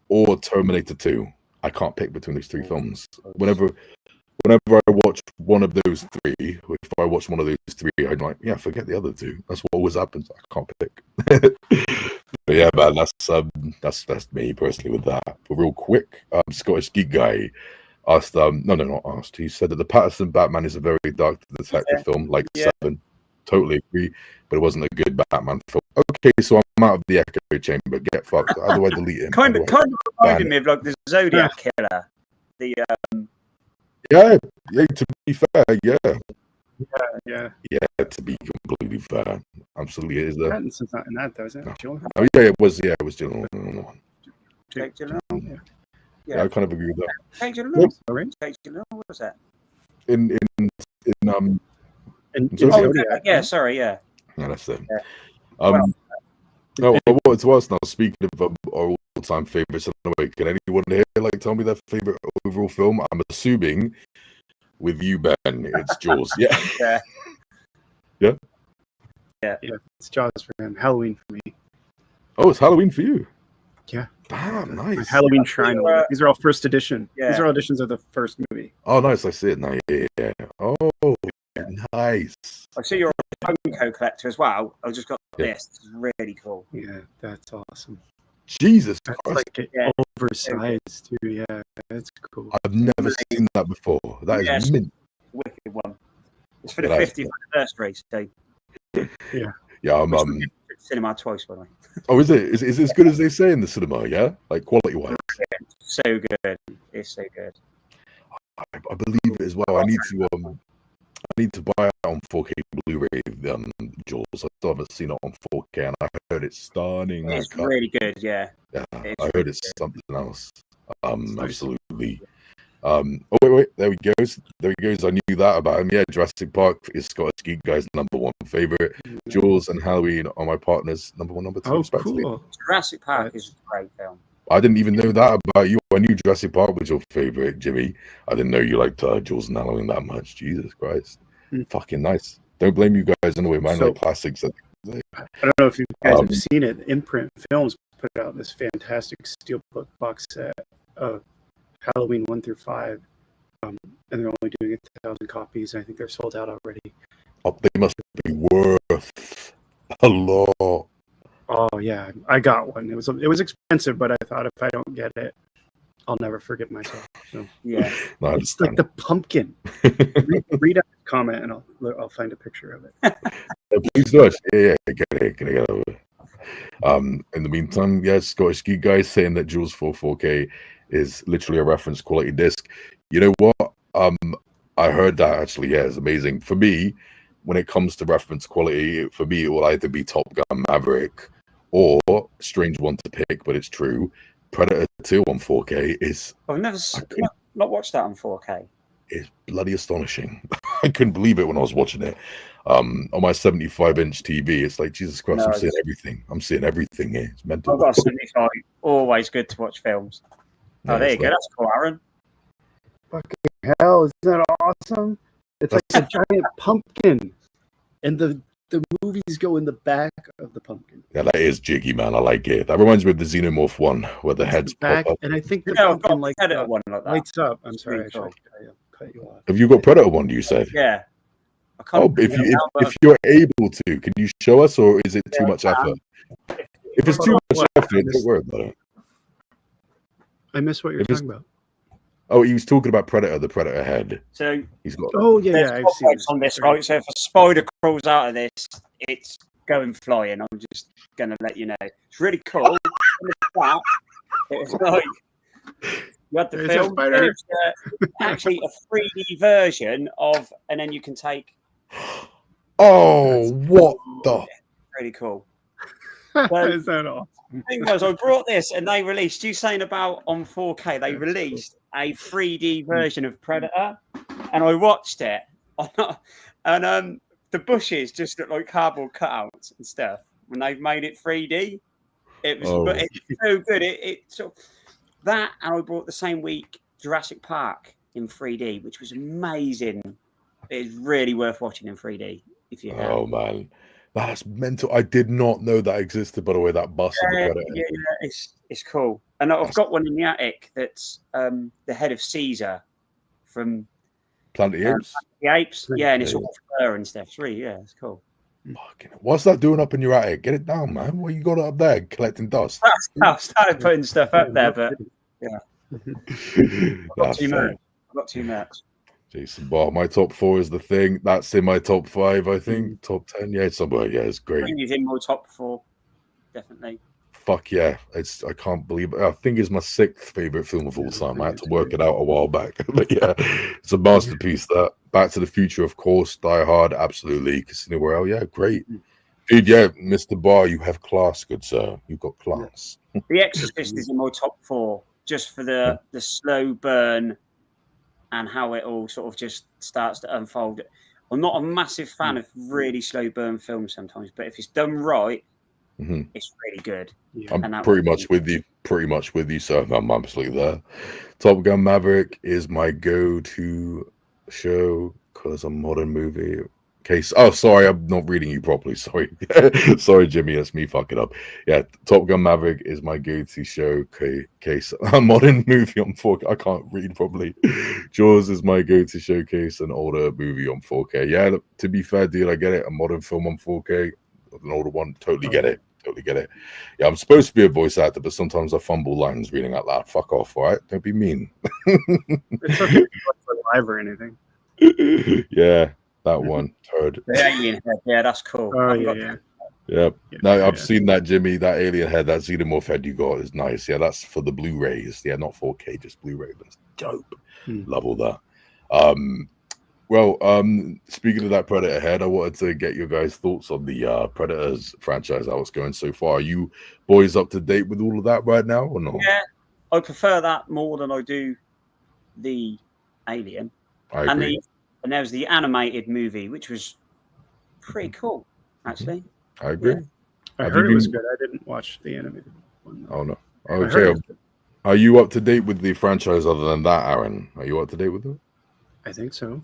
or Terminator 2. I can't pick between these three films. Whenever I watch one of those three, if I watch one of those three, I'm like, yeah, forget the other two. That's what always happens. I can't pick. But yeah, man, that's me personally with that. But real quick, Scottish Geek Guy asked, not asked. He said that the Patterson Batman is a very dark detective film, like Seven. Totally agree, but it wasn't a good Batman film. Okay, so I'm out of the echo chamber. Get fucked. How do I delete him? Kind of reminded me of like the Zodiac Killer. The yeah. To be fair, yeah. To be completely fair, absolutely is there. Pattinson's not in that though, is it? Oh yeah, it was. Yeah, it was Gyllenhaal. Jake Gyllenhaal. Yeah, I kind of agree with that. Jake Gyllenhaal. Jake Gyllenhaal. What was that? In Zodiac. Yeah, sorry, yeah. Yeah, that's it. Yeah. What's worse now? Speaking of our all-time favorites, can anyone here tell me their favorite overall film? I'm assuming with you, Ben, it's Jaws. Yeah. Yeah. It's Jaws for him. Halloween for me. Oh, it's Halloween for you. Yeah. Damn, nice. Halloween Shrine. These are all first edition. Yeah. These are all editions of the first movie. Oh, nice. I see it now. Yeah. Oh, nice. I see you're a Funko collector as well. I just got this. It's really cool. Yeah, that's awesome. Jesus That's Christ. like oversized too. Yeah, that's cool. I've never seen that before. That is mint. Wicked one. It's for the 50th anniversary. So yeah. I'm cinema twice, by the way. Oh, is it? Is it as good as they say in the cinema? Yeah, like quality wise. So good. It's so good. I believe it as well. I need to buy it on 4K Blu-ray. Jaws. I still haven't seen it on 4K, and I heard it's stunning. It's really good. Yeah. Yeah, I heard it's something else. Absolutely. Oh wait, there he goes. I knew that about him. Yeah, Jurassic Park is Scottish Geek Guy's #1 favorite. Jaws and Halloween are my partners' #1, #2. Oh, respectively. cool. Jurassic Park is a great film. I didn't even know that about you. I knew Jurassic Park was your favorite, Jimmy. I didn't know you liked Jaws and Halloween that much. Jesus Christ. Fucking nice. Don't blame you guys anyway, man. Like classics. I don't know if you guys have seen it. Imprint Films put out this fantastic steelbook box set of Halloween 1 through 5. And they're only doing 1,000 copies. I think they're sold out already. Oh, they must be worth a lot. Oh yeah, I got one. It was expensive, but I thought if I don't get it, I'll never forgive myself. So yeah, it's like the pumpkin. read out the comment, and I'll find a picture of it. Please do it. Yeah, get over it. In the meantime, Scottish Geek Guy saying that Jaws 4K is literally a reference quality disc. You know what? I heard that actually. Yeah, it's amazing. For me, when it comes to reference quality, for me it will either be Top Gun Maverick or strange one to pick, but it's true. Predator 2 on 4K is. I've never not watched that on 4K. It's bloody astonishing. I couldn't believe it when I was watching it. On my 75-inch TV, it's like, Jesus Christ, I'm seeing everything. I'm seeing everything here. It's mental. I've got a 75. Always good to watch films. Oh, there you go. That's cool, Aaron. Fucking hell, isn't that awesome? It's like a giant pumpkin. And the movies go in the back of the pumpkin. Yeah, that is jiggy, man. I like it. That reminds me of the Xenomorph one where the heads back, pop up. And I think the pumpkin like one like that. lights up. I'm sorry, I should cut you off. Have you got Predator one? You said. Yeah. If you're able to, can you show us, or is it too much effort? If it's too much effort, don't worry about it. I missed what you're talking about. Oh, he was talking about Predator, the Predator head. So he's got. Oh yeah, I've seen on this, right? So if a spider crawls out of this, it's going flying. I'm just gonna let you know. It's really cool. It's like you had the film. It's actually a 3D version of, and then you can take. Oh, what the? Really cool. Is that all? The thing was, I brought this, and they released. You saying about on 4K? They released a 3D version of Predator, and I watched it, and the bushes just look like cardboard cutouts and stuff. When they've made it 3D, it's so good. It sort of, that, and I bought the same week Jurassic Park in 3D, which was amazing. It's really worth watching in 3D if you have. Oh man. That's mental. I did not know that existed, by the way, that bus of the Predator. Yeah, it's cool. And I've got one in the attic that's the head of Caesar from Planet of the Apes? the Apes. Yeah, and it's all fur and stuff. It's really, it's cool. Fucking, what's that doing up in your attic? Get it down, man. What you got up there collecting dust? I started putting stuff up there, but yeah. I've got too much. Jason Barr, my top 4 is The Thing. That's in my top 5, I think. Top 10, yeah, somewhere. Yeah, it's great. Thing is in my top 4, definitely. Fuck yeah! I can't believe it. I think it's my 6th favorite film of all time. I had to work it out a while back, but yeah, it's a masterpiece. That Back to the Future, of course. Die Hard, absolutely. Casino Royale, yeah, great. Dude, yeah, Mr. Barr, you have class, good sir. You've got class. The Exorcist is in my top 4, just for the slow burn and how it all sort of just starts to unfold. I'm not a massive fan of really slow burn films sometimes, but if it's done right, it's really good. I'm pretty much with you, so I'm absolutely there. Top Gun Maverick is my go-to show because a modern movie case. Oh, sorry, I'm not reading you properly. Sorry. Sorry, Jimmy, that's me fucking up. Yeah, Top Gun Maverick is my go-to show case. A modern movie on 4K. I can't read properly. Jaws is my go-to showcase, an older movie on 4K. Yeah, look, to be fair, dude, I get it. A modern film on 4K, an older one, totally get it. Totally get it. Yeah, I'm supposed to be a voice actor, but sometimes I fumble lines reading out loud. Fuck off, all right? Don't be mean. It's okay if you live or anything. Yeah, that one. Turd. The alien head, yeah, that's cool. Oh, yeah. No, I've seen that, Jimmy. That alien head, that xenomorph head you got is nice. Yeah, that's for the Blu-rays. Yeah, not 4K, just Blu-ray, but it's dope. Love all that. Well, speaking of that Predator head, I wanted to get your guys' thoughts on the Predators franchise, how it's going so far. Are you boys up to date with all of that right now or not? Yeah, I prefer that more than I do the Alien. I agree. And there was the animated movie, which was pretty cool, actually. I agree. I heard it was good. I didn't watch the animated one. Oh, no. Okay. Are you up to date with the franchise other than that, Aaron? Are you up to date with it? I think so.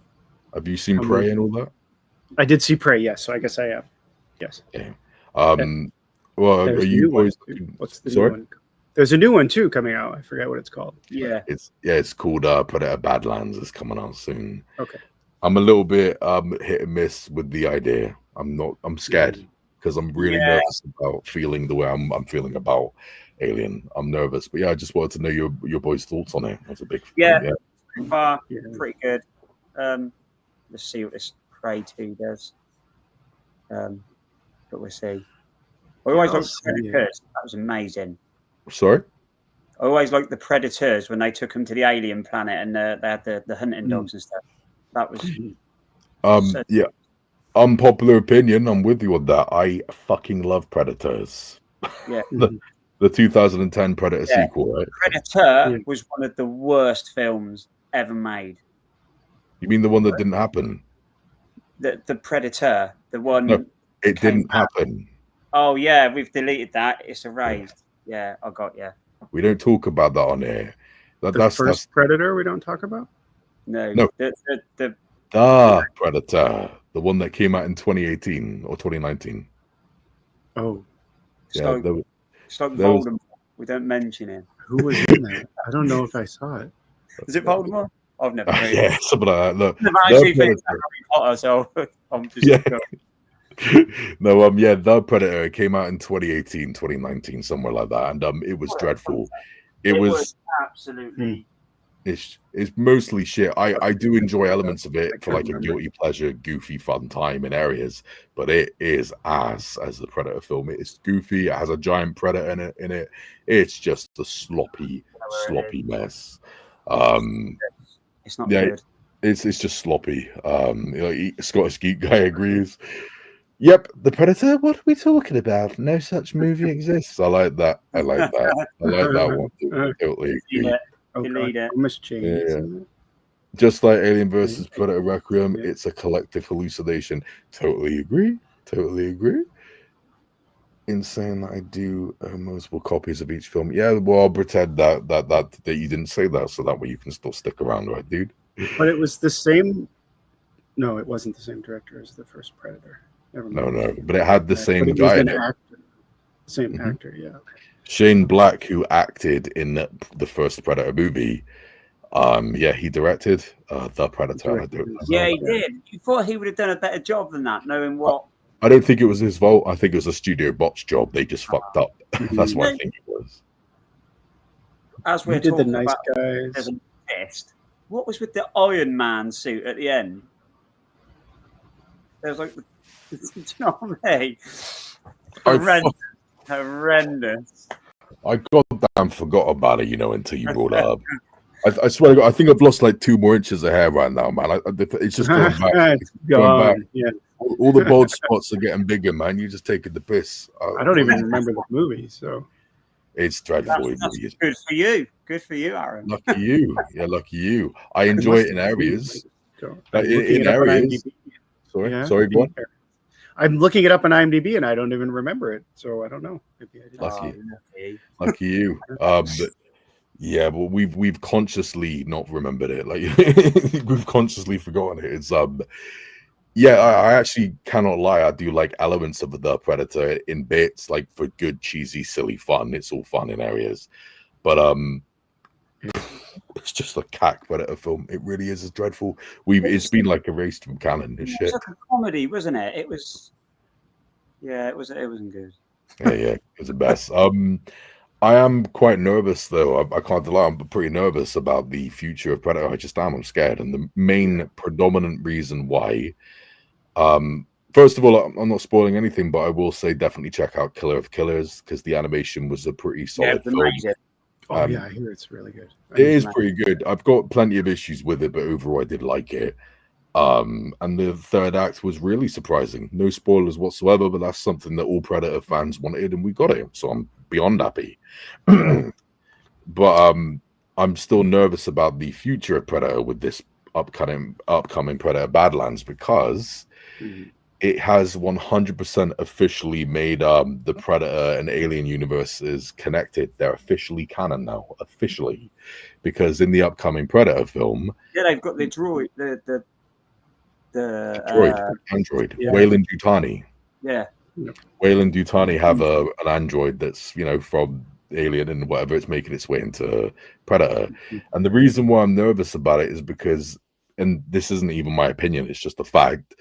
Have you seen Prey and all that? I did see Prey, yes. So I guess I have. Yes. Yeah. Well, are you boys? What's the new one? There's a new one too coming out. I forget what it's called. Yeah. It's called Predator Badlands. It's coming out soon. Okay. I'm a little bit hit and miss with the idea. I'm scared because I'm really nervous about feeling the way I'm feeling about Alien. I'm nervous, but yeah, I just wanted to know your boys' thoughts on it. That's a big pretty good. Let's see what this Prey 2 does. But we'll see. I always liked the Predators. That was amazing. Sorry? I always liked the Predators when they took them to the alien planet and they had the hunting dogs and stuff. That was yeah. Unpopular opinion, I'm with you on that. I fucking love Predators. Yeah. the 2010 Predator sequel, right? Predator was one of the worst films ever made. You mean the one that didn't happen? The Predator, the one. No, it didn't happen. Oh yeah, we've deleted that. It's erased. Yeah, I got you. We don't talk about that on here. That's Predator we don't talk about? No. The Predator, the one that came out in 2018 or 2019. Oh. It's like Voldemort. We don't mention him. Who was in that? I don't know if I saw it. Is it Voldemort? I've never heard yeah, something like that. Look, I've never actually finished Harry Potter, so I'm just No, The Predator came out in 2018, 2019, somewhere like that, and it was dreadful. It was absolutely. It's mostly shit. I do enjoy elements of it for like a guilty pleasure, goofy fun time in areas, but it is ass as the Predator film. It is goofy. It has a giant predator in it. It's just a sloppy mess. It's not good. It's just sloppy. Scottish Geek guy agrees. Yep, the Predator. What are we talking about? No such movie exists. I like that. I like that one. Totally agree. Just like Alien versus Predator Requiem, it's a collective hallucination. Totally agree. Insane that I do multiple copies of each film. Yeah, well, I'll pretend that you didn't say that, so that way you can still stick around, right, dude? But it was the same. No, it wasn't the same director as the first Predator. No, but it had the same it guy. was an actor. Same actor, yeah. Shane Black, who acted in the first Predator movie. He directed The Predator. He did. You thought he would have done a better job than that, knowing what? I don't think it was his fault. I think it was a studio botch job. They just fucked up. That's what I think it was. As we're did talking the nice about guys. as a test, what was with the Iron Man suit at the end? There was like, do you know what I mean? Horrendous. I goddamn forgot about it, until you brought it up. I swear to God, I think I've lost like 2 more inches of hair right now, man. It's just going back. It's going back. Yeah. All the bald spots are getting bigger, man. You're just taking the piss. I don't even remember the movie, so it's dreadful. That's good for you. Good for you, Aaron. Lucky you. Yeah, lucky you. I enjoy it in areas. In areas. Sorry, go on. I'm looking it up on IMDb and I don't even remember it, so I don't know. Maybe I did. Lucky you. But yeah, but we've consciously not remembered it. Like we've consciously forgotten it. It's I actually cannot lie. I do like elements of the Predator in bits, like for good, cheesy, silly fun. It's all fun in areas, but it's just a cack Predator film. It really is. It's dreadful. It's been like erased from canon. This shit. It was like a comedy, wasn't it? It was. Yeah, it was. It wasn't good. Yeah, it was the best. I am quite nervous, though. I can't lie. I'm pretty nervous about the future of Predator. I just am. I'm scared, and the main predominant reason why. First of all, I'm not spoiling anything, but I will say definitely check out Killer of Killers because the animation was a pretty solid film. I hear it's really good. It is pretty good. I've got plenty of issues with it, but overall I did like it. And the third act was really surprising. No spoilers whatsoever, but that's something that all Predator fans wanted, and we got it. So I'm beyond happy. But I'm still nervous about the future of Predator with this upcoming Predator Badlands because it has 100% officially made the Predator and Alien universes connected. They're officially canon now, officially, because in the upcoming Predator film, they've got the droid, the android, Weyland Yutani. Yeah, Weyland Yutani have an android that's from Alien and whatever, it's making its way into Predator. And the reason why I'm nervous about it is because, and this isn't even my opinion, it's just a fact,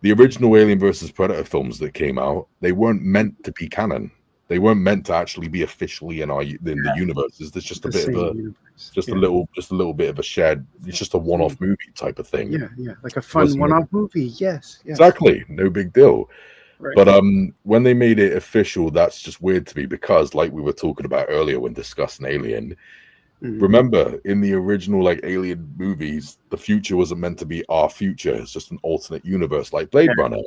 the original Alien versus Predator films that came out, they weren't meant to be canon. They weren't meant to actually be officially in the universes. There's just a bit of a a little bit of a shared, it's just a one-off movie type of thing. Yeah, like a fun one-off movie. Yes. Exactly, no big deal. Right. But when they made it official, that's just weird to me because, like we were talking about earlier when discussing Alien, remember in the original Alien movies, the future wasn't meant to be our future. It's just an alternate universe like Blade Runner.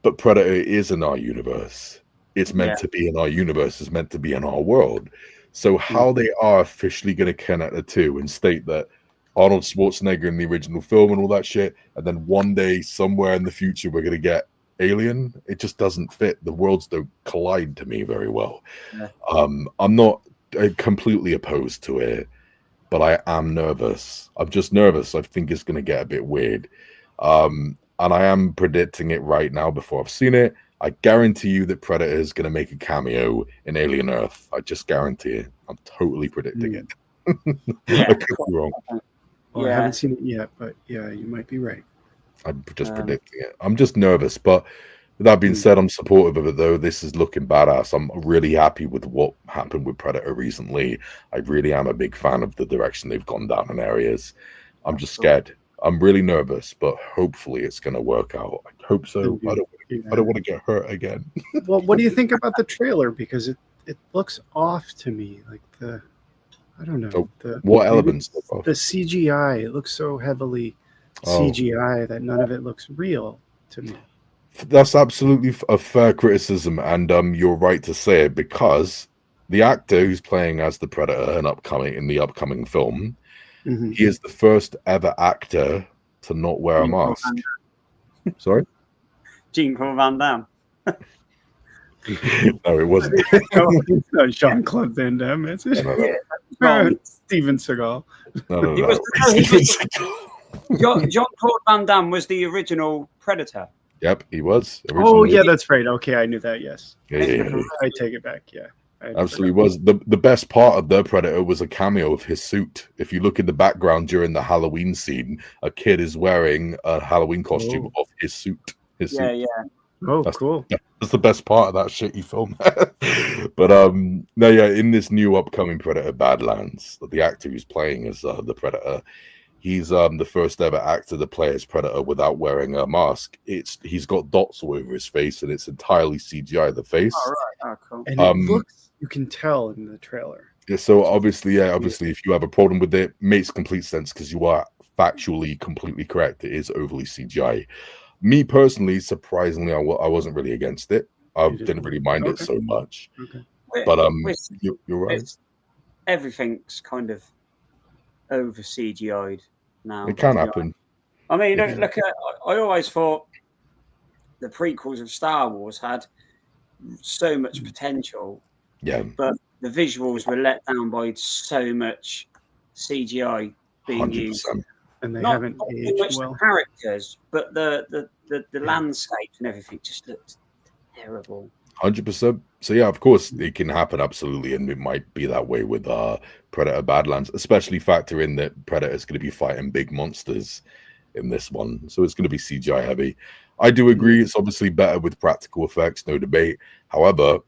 But Predator is in our universe. It's meant to be in our universe. It's meant to be in our world. So how they are officially going to connect the two and state that Arnold Schwarzenegger in the original film and all that shit, and then one day somewhere in the future we're going to get Alien, it just doesn't fit. The worlds don't collide to me very well. I'm not completely opposed to it, but I am nervous. I'm just nervous. I think it's going to get a bit weird. And I am predicting it right now before I've seen it. I guarantee you that Predator is going to make a cameo in Alien Earth. I just guarantee it. I'm totally predicting it. I could be wrong. I haven't seen it yet, but yeah, you might be right. I'm just predicting it. I'm just nervous, but with that being said, I'm supportive of it, though. This is looking badass. I'm really happy with what happened with Predator recently. I really am a big fan of the direction they've gone down in areas. I'm just scared. I'm really nervous, but hopefully it's going to work out. I hope so. I don't want to get hurt again. Well, what do you think about the trailer? Because it looks off to me. Like I don't know. What elements? The CGI. It looks so heavily CGI that none of it looks real to me. That's absolutely a fair criticism, and you're right to say it because the actor who's playing as the Predator in the upcoming film, he is the first ever actor to not wear a mask. Sorry? Jean-Claude Van Damme. No, it wasn't. It's not Jean-Claude Van Damme. It's Steven Seagal. No. Jean-Claude Van Damme was the original Predator. Yep, he was. Oh Originally. yeah, that's right. Okay, I knew that. Yes. Yeah. I take it back. Yeah. Absolutely was. The best part of the Predator was a cameo of his suit. If you look in the background during the Halloween scene, a kid is wearing a Halloween costume of his suit. Yeah. Oh, that's, cool. That's the best part of that shitty film. But no, yeah, in this new upcoming Predator Badlands, the actor who's playing as the Predator, he's the first ever actor to play as Predator without wearing a mask. He's got dots all over his face, and it's entirely CGI. The face. All right. Oh, cool. And it looks. You can tell in the trailer. Yeah, so obviously, if you have a problem with it, makes complete sense because you are factually completely correct. It is overly CGI. Me personally, surprisingly, I wasn't really against it. I didn't really mind it so much. Okay. But you're right. Everything's kind of over CGI'd now. It can happen. I mean, look at. I always thought the prequels of Star Wars had so much potential. Yeah. But the visuals were let down by so much CGI being 100%. used. And they Not haven't aged so much well. the characters, but the landscapes and everything just looked terrible. 100%. So yeah, of course it can happen, absolutely, and it might be that way with Predator Badlands, especially factor in that Predator is going to be fighting big monsters in this one, so it's going to be CGI heavy. I do agree, it's obviously better with practical effects, no debate. However,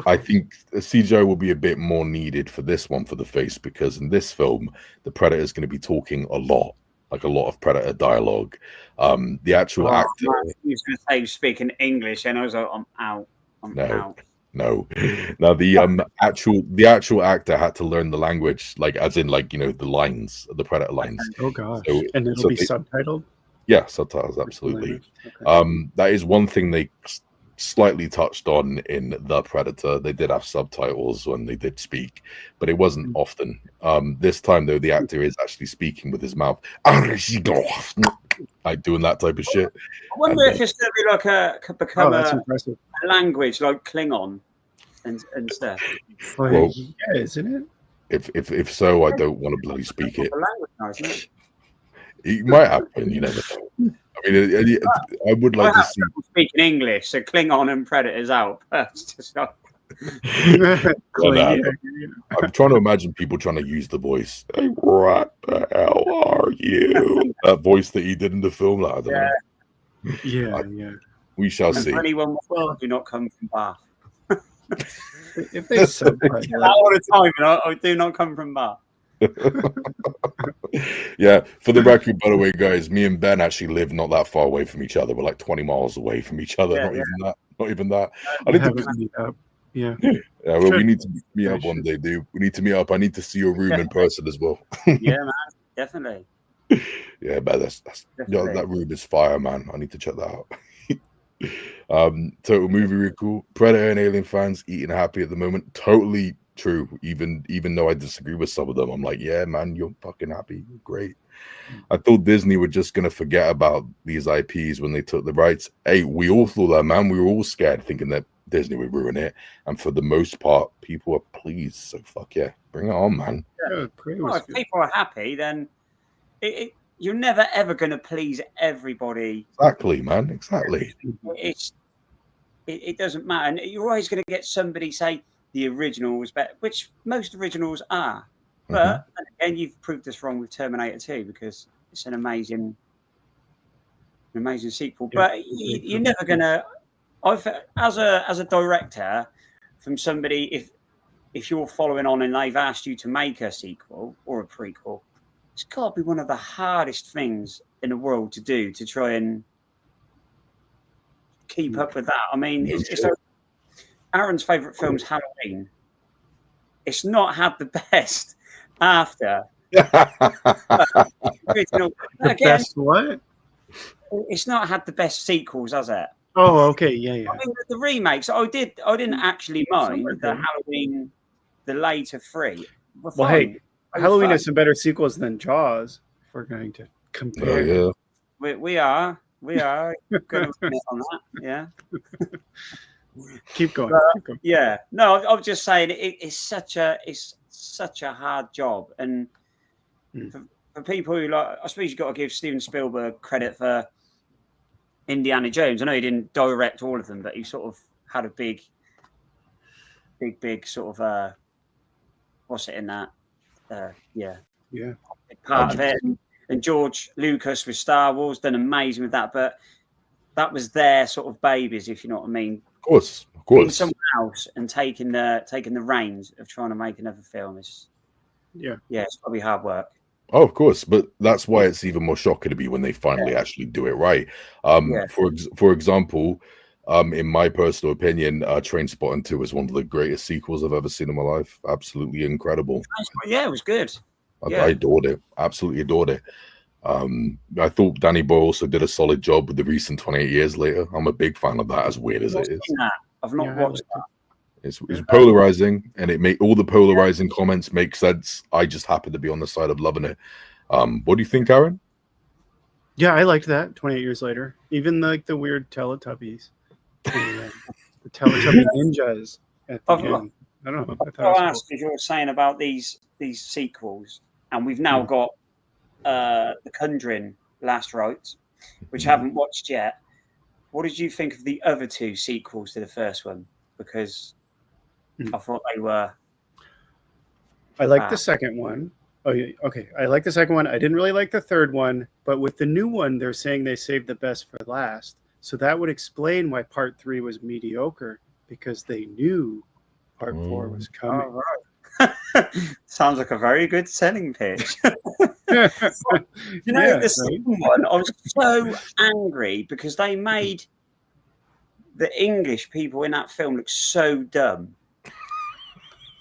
I think the CGI will be a bit more needed for this one for the face, because in this film, the Predator is going to be talking a lot of Predator dialogue. The actual actor. He was going to say speaking English, and I was like, I'm out. Out. No. Now the actual actor had to learn the language, like as in like the lines, the Predator lines. Oh gosh. So, and it'll be subtitled. Yeah, subtitles, absolutely. Okay. That is one thing they slightly touched on in The Predator. They did have subtitles when they did speak, but it wasn't often. This time though, the actor is actually speaking with his mouth, like doing that type of shit. I wonder if it's going to be like become impressive. A language like Klingon and stuff. Well, yeah, isn't it? If so, I don't want to bloody speak it. Language now, isn't it? It might happen, you never know. I mean, I would like to see speaking English, so Klingon and Predators out. That's just like... I'm trying to imagine people trying to use the voice. Hey, what the hell are you? That voice that he did in the film. Like, I don't know. Yeah. We shall see. For anyone do not come from Bath. If they subtitle all the time, I do not come from Bath. Yeah, for the record, by the way, guys, me and Ben actually live not that far away from each other. We're like 20 miles away from each other. Not even that. I need to meet up. Yeah. Well, we need to meet up one day, dude. We need to meet up. I need to see your room in person as well. Yeah, man, definitely. Yeah, but that room is fire, man. I need to check that out. Total movie recall. Predator and Alien fans eating happy at the moment. Totally true. Even though I disagree with some of them, I'm like, yeah, man, you're fucking happy. Great. I thought Disney were just gonna forget about these IPs when they took the rights. Hey, we all thought that, man. We were all scared, thinking that Disney would ruin it, and for the most part, people are pleased. So fuck yeah, bring it on, man. Yeah, well, if people are happy, then you're never ever going to please everybody. Exactly, man. Exactly. It doesn't matter, and you're always going to get somebody say the original was better, which most originals are. But again, you've proved us wrong with Terminator 2 because it's an amazing sequel. Yeah. But you're never going to. As a director, from somebody, if you're following on and they've asked you to make a sequel or a prequel, it's got to be one of the hardest things in the world to do, to try and keep up with that. I mean, it's Aaron's favourite film's Halloween. It's not had the best after. Best what? It's not had the best sequels, has it? Oh, okay, yeah. I mean, the remakes, I didn't actually mind the Halloween, the later three. Well, hey, Halloween has some better sequels than Jaws, if we're going to compare. Yeah. We are going to admit on that, yeah. Keep going. Yeah, no, I'm just saying it's such a hard job, and for people who like, I suppose you've got to give Steven Spielberg credit for Indiana Jones. I know he didn't direct all of them, but he sort of had a big sort of what's it in that? Yeah, part of it. And George Lucas with Star Wars done amazing with that, but that was their sort of babies, if you know what I mean. Of course. Being someone else and taking the reins of trying to make another film is it's probably hard work. Oh, of course, but that's why it's even more shocking to me when they finally actually do it right. For example, in my personal opinion, Trainspotting 2 is one of the greatest sequels I've ever seen in my life. Absolutely incredible. Yeah, it was good. I adored it. Absolutely adored it. I thought Danny Boyle also did a solid job with the recent 28 Years Later. I'm a big fan of that, as weird as it is. I've not watched that. It's polarizing, and it make all the polarizing comments make sense. I just happen to be on the side of loving it. What do you think, Aaron? Yeah, I liked that. 28 Years Later, even like the weird Teletubbies, the Teletubby ninjas at the end. I don't know. I'll ask because you were saying about these sequels, and we've now got The Conjuring Last Rites, which I haven't watched yet. What did you think of the other two sequels to the first one? Because I thought they were. I liked the second one. Oh, yeah. Okay. I like the second one. I didn't really like the third one, but with the new one, they're saying they saved the best for last. So that would explain why part 3 was mediocre, because they knew part 4 was coming. Oh, right. Sounds like a very good selling pitch. The second one, I was so angry because they made the English people in that film look so dumb.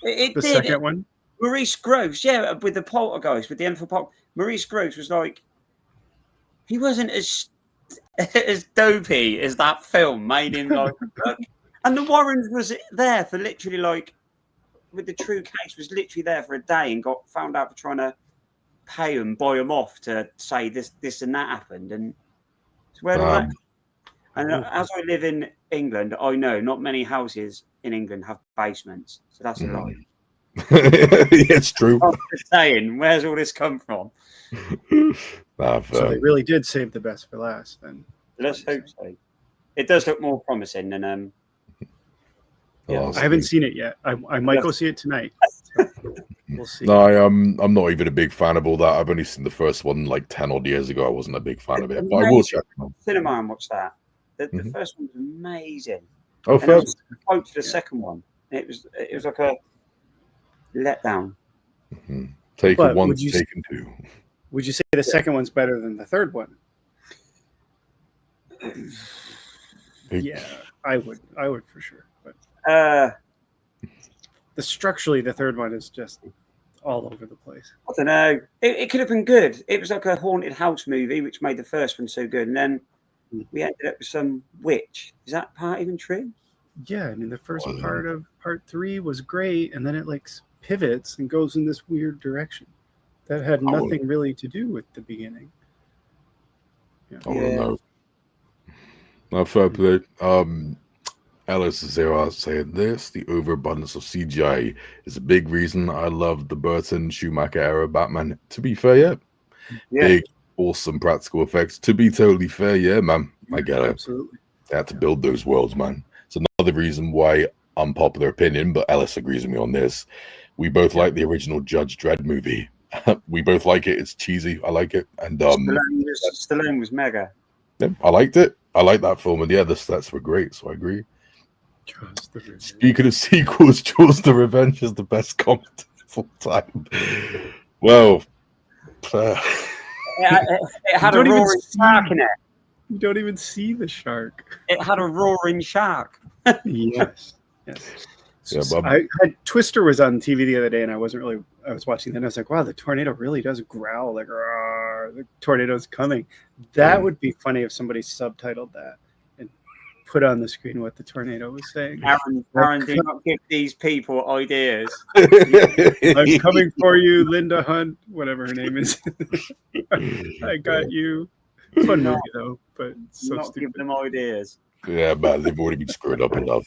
The second one? Maurice Groves, with the poltergeist, with the info Maurice Groves was like, he wasn't as dopey as that film made him like. And the Warrens was there for literally like, with the true case, was literally there for a day and got found out for trying to pay them, buy them off to say this and that happened. And so where do I? And as I live in England, I know not many houses in England have basements, so that's a lie. It's true. I'm just saying, where's all this come from? So they really did save the best for last. Then let's hope so. It does look more promising than. I haven't seen it yet. I might go see it tonight. So we'll see. No, I'm not even a big fan of all that. I've only seen the first one like 10 odd years ago. I wasn't a big fan of it, but I will check it out. Cinema and watch that. The first one was amazing. Oh, first. I was for the second one. It was like a letdown. Taken 1, Taken 2. Would you say the second one's better than the third one? Yeah, I would for sure. But structurally, the third one is just all over the place. I don't know. It could have been good. It was like a haunted house movie, which made the first one so good, and then we ended up with some witch. Is that part even true? Yeah, I mean the first part of part 3 was great, and then it like pivots and goes in this weird direction that had nothing really to do with the beginning. I don't know. No, fair play. Alice is there saying this: the overabundance of CGI is a big reason I love the Burton Schumacher era Batman. To be fair, big, awesome practical effects. To be totally fair, man, I get it. Absolutely, they had to build those worlds, man. It's another reason why, unpopular opinion, but Alice agrees with me on this. We both like the original Judge Dredd movie. We both like it. It's cheesy. I like it, and Stallone was mega. Yeah, I liked it. I like that film, and the stats were great, so I agree. Speaking of sequels, Jaws the Revenge is the best comedy of all time. Well, it had a roaring shark in it. You don't even see the shark. It had a roaring shark. Yes. Twister was on TV the other day, and I was watching that, and I was like, wow, the tornado really does growl like, the tornado's coming. That would be funny if somebody subtitled that and put on the screen what the tornado was saying. Aaron, do not give these people ideas. I'm coming for you, Linda Hunt, whatever her name is. I got you. Fun movie though, but so not give them ideas. Yeah, man, they've already been screwed up enough.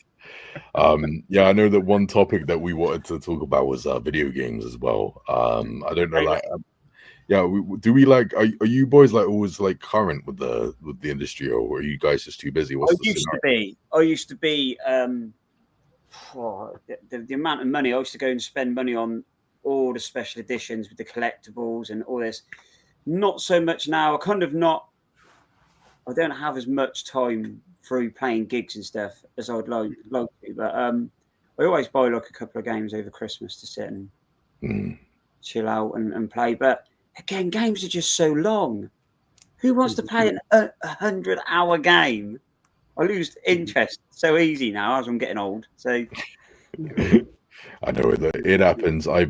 I know that one topic that we wanted to talk about was video games as well. I don't know, Yeah, do we like? Are you boys like always like current with the industry, or are you guys just too busy? What's the scenario? I used to be. The amount of money I used to go and spend money on all the special editions with the collectibles and all this. Not so much now. I don't have as much time through playing gigs and stuff as I'd like to. But I always buy like a couple of games over Christmas to sit and chill out and play. But again, games are just so long. Who wants to play a 100-hour game? I lose interest so easy now as I'm getting old. So I know it happens. I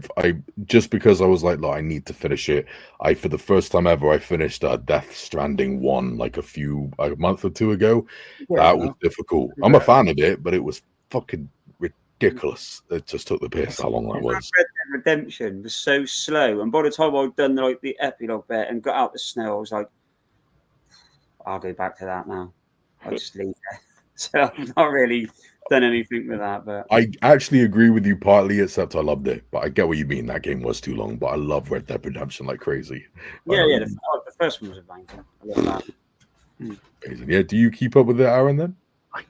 just because I was like, look, I need to finish it. For the first time ever, I finished Death Stranding 1 like a month or two ago. Yeah, that was difficult. I'm a fan of it, but it was fucking ridiculous. It just took the piss how long that was. Red Dead Redemption was so slow, and by the time I'd done like the epilogue bit and got out the snow, I was like, I'll go back to that now. I'll just leave it. So I've not really done anything with that. But I actually agree with you partly, except I loved it. But I get what you mean. That game was too long. But I love Red Dead Redemption like crazy. Yeah, the first one was amazing. I love that. Amazing. Yeah. Do you keep up with it, Aaron? Then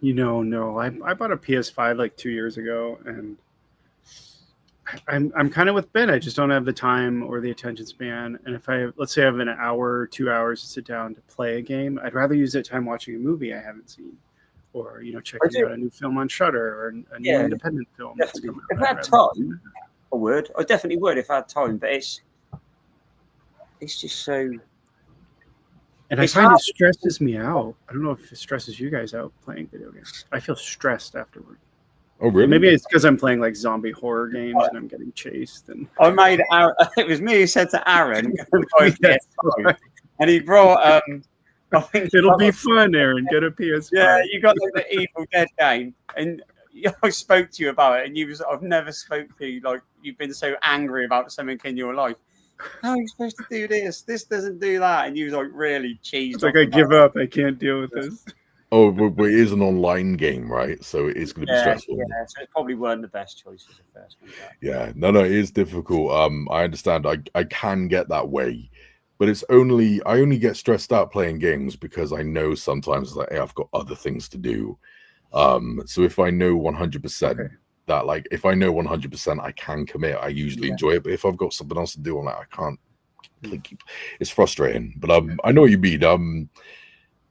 no. I bought a PS5 like 2 years ago, and I'm kind of with Ben. I just don't have the time or the attention span. And if let's say I have an hour or 2 hours to sit down to play a game, I'd rather use that time watching a movie I haven't seen, or checking out a new film on Shudder or a new independent film. That's coming out. If I had time, I would. I definitely would if I had time. But it's just so. And I find it stresses me out. I don't know if it stresses you guys out playing video games. I feel stressed afterward. Oh, really? Maybe it's because I'm playing like zombie horror games and I'm getting chased. And I made Aaron. It was me who said to Aaron, and he brought. I think it'll be fun, Aaron. Get a PS5. Yeah, you got like the Evil Dead game, and I spoke to you about it, and I've never spoke to you like you've been so angry about something in your life. How are you supposed to do this? This doesn't do that, and you was like really cheesed. It's like I give up. I can't deal with this. Oh, but it is an online game, right? So it is going to be stressful. Yeah, so it probably weren't the best choices at first. Yeah, no, it is difficult. I understand. I can get that way, but I only get stressed out playing games because I know sometimes like, hey, I've got other things to do. So if I know 100% that, like, if I know 100% I can commit, I usually enjoy it. But if I've got something else to do, I'm like, I can't. It's frustrating. But I know what you mean.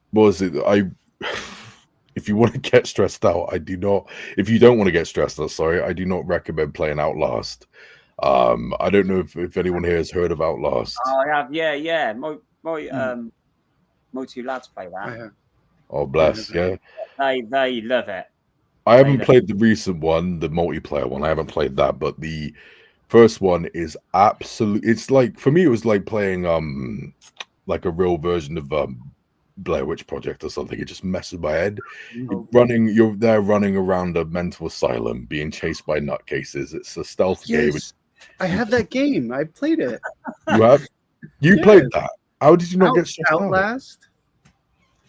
What was it? If you want to get stressed out, I do not. If you don't want to get stressed out, sorry, I do not recommend playing Outlast. I don't know if anyone here has heard of Outlast. Oh, I have. Yeah. My two lads play that. Oh, bless. Yeah. They love it. I haven't played the recent one, the multiplayer one. I haven't played that, but the first one is absolute. It's like, for me, it was like playing like a real version of Blair Witch Project or something. It just messes my head. You're there running around a mental asylum being chased by nutcases. It's a stealth game. I have that game. I played it. You have? You played that? How did you not get stressed out? Outlast?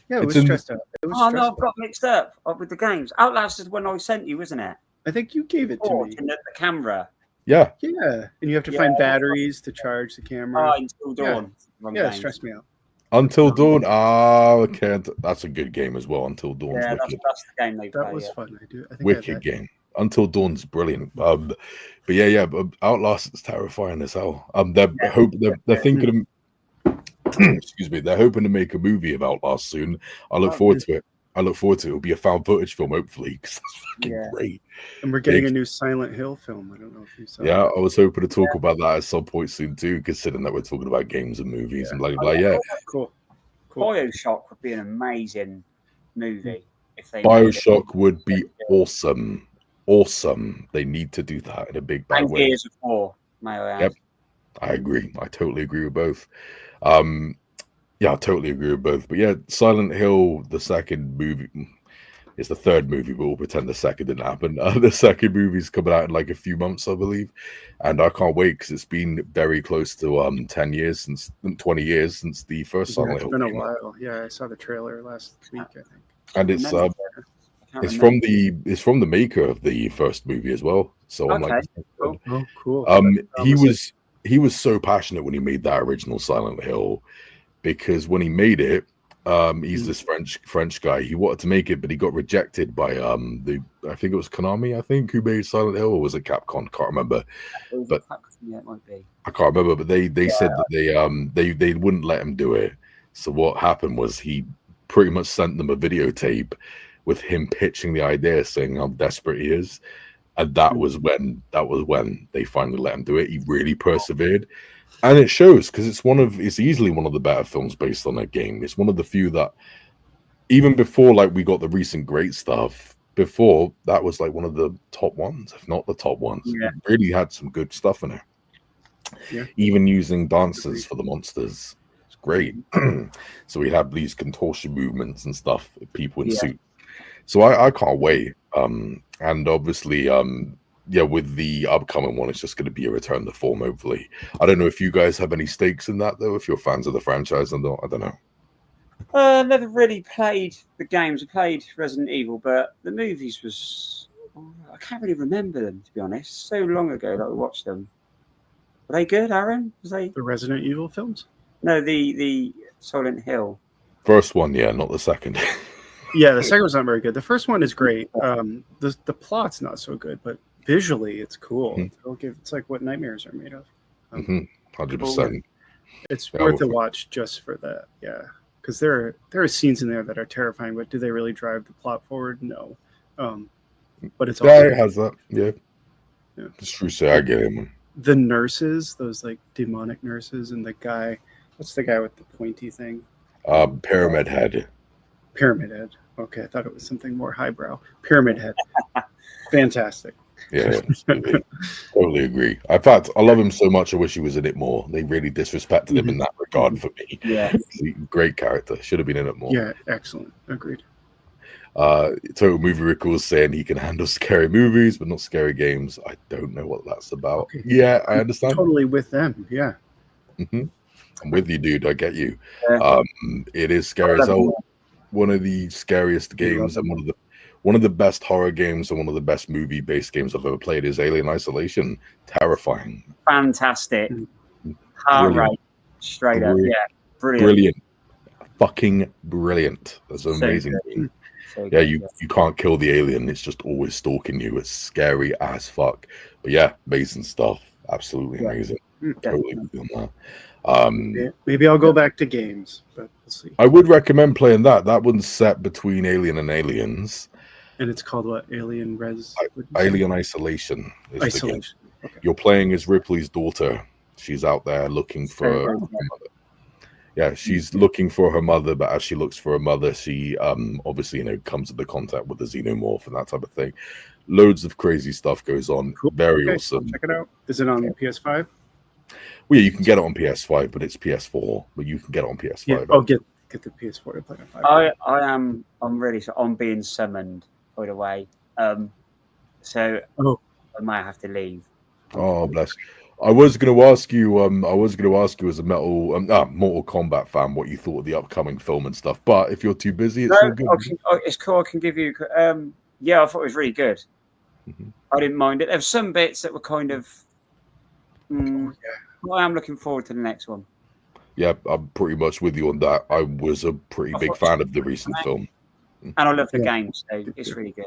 Yeah, it was stressed out. No, I've got mixed up with the games. Outlast is when I sent you, isn't it? I think you gave it to me. In the camera. Yeah. Yeah, and you have to find batteries to charge the camera. Until dawn. Yeah, it stressed me out. Until Dawn. Okay, that's a good game as well. Until Dawn. Yeah, that's the game they play. That was fun. I think wicked game. Until Dawn's brilliant. But Outlast is terrifying as hell. They're thinking of, excuse me, they're hoping to make a movie of Outlast soon. I look forward to it. It'll be a found footage film, hopefully, because that's fucking great. And we're getting a new Silent Hill film. I don't know if you saw. Yeah, I was hoping to talk about that at some point soon too, considering that we're talking about games and movies and Cool. BioShock would be an amazing movie if they. BioShock would be awesome. They need to do that in a big bad way. Gears of War, may I add. Yep, I agree. I totally agree with both. Yeah, I totally agree with both. But yeah, Silent Hill, the second movie, it's the third movie, but we'll pretend the second didn't happen. The second movie's coming out in like a few months, I believe. And I can't wait because it's been very close to 20 years since the first Silent Hill. It's been a while. Yeah, I saw the trailer last week, I think. And it's from the maker of the first movie as well. So I'm like, cool. he was so passionate when he made that original Silent Hill, because when he made it, he's this French guy. He wanted to make it, but he got rejected by I think it was Konami, who made Silent Hill, or was it Capcom? Can't remember. But yeah, it might be. I can't remember. But they said that they wouldn't let him do it. So what happened was he pretty much sent them a videotape with him pitching the idea, saying how desperate he is, and that was when they finally let him do it. He really persevered. And it shows, because it's easily one of the better films based on a game. It's one of the few that, even before like we got the recent great stuff, before that was like one of the top ones, if not the top ones. Yeah. It really had some good stuff in it. Yeah. Even using dancers for the monsters. It's great. So we have these contortion movements and stuff, people in suits. So I can't wait. And obviously with the upcoming one, it's just going to be a return to form, hopefully. I don't know if you guys have any stakes in that, though, if you're fans of the franchise or not. I don't know. Never really played the games. I played Resident Evil, but the movies was... I can't really remember them, to be honest. So long ago that I watched them. Were they good, Aaron? Was they... The Resident Evil films? No, the Silent Hill. First one, yeah, not the second. Yeah, the second one's not very good. The first one is great. The plot's not so good, but visually it's cool. It's like what nightmares are made of. 100%. It's worth a watch just for that. Yeah, because there are scenes in there that are terrifying, but do they really drive the plot forward? No. But it's it has that. Yeah. It's true. Say I get him. The nurses, those like demonic nurses, and the guy. What's the guy with the pointy thing? Pyramid Head. Pyramid Head. Okay, I thought it was something more highbrow. Pyramid Head. Fantastic. Yeah, totally agree. In fact, I love him so much. I wish he was in it more. They really disrespected him in that regard for me. Yeah, great character. Should have been in it more. Yeah, excellent. Agreed. Total Movie Recalls saying he can handle scary movies, but not scary games. I don't know what that's about. Okay. Yeah, I understand. Totally with them. Yeah. I'm with you, dude. I get you. It is scary as hell. One of the scariest games and one of the best horror games and one of the best movie-based games I've ever played is Alien Isolation. Terrifying. Fantastic. Heart rate. Straight up. Yeah. Brilliant. Fucking brilliant. That's an amazing game. Yeah, you can't kill the alien. It's just always stalking you. It's scary as fuck. But yeah, amazing stuff. Absolutely amazing. Totally on that. Maybe I'll go back to games, but we'll see. I would recommend playing that. That one's set between Alien and Aliens. And it's called what? Alien Isolation. Isolation. Okay. You're playing as Ripley's daughter. She's out there looking for her mother. Yeah, she's looking for her mother, but as she looks for her mother, she obviously comes into contact with the xenomorph and that type of thing. Loads of crazy stuff goes on. Cool. Very awesome. Check it out. Is it on PS5? Well, yeah, you can get it on PS5, but it's PS4. But you can get it on PS5. Yeah. Oh, get the PS4 to play on 5. I'm really sorry. I'm being summoned, by the way. So I might have to leave. Oh, bless. I was going to ask you. As a Mortal Kombat fan, what you thought of the upcoming film and stuff. But if you're too busy, it's all good. It's cool. I can give you. Yeah, I thought it was really good. I didn't mind it. There were some bits that were kind of. I am looking forward to the next one. Yeah, I'm pretty much with you on that. I was a pretty big fan of the recent film. And I love the game, so it's really good.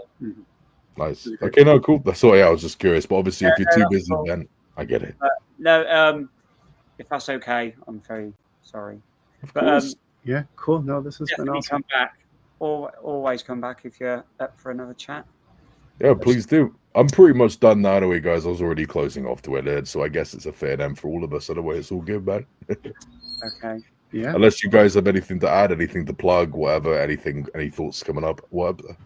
Nice. Okay, no, cool. That's all. Yeah, I was just curious. But obviously, if you're too busy, then I get it. If that's okay, I'm very sorry. Of course. Yeah, cool. No, this has been awesome. Come back. Always come back if you're up for another chat. Yeah, please do. I'm pretty much done now anyway, guys. I was already closing off to it, so I guess it's a fair end for all of us. Otherwise, it's all good, man. Okay. Yeah. Unless you guys have anything to add, anything to plug, whatever, any thoughts coming up, whatever.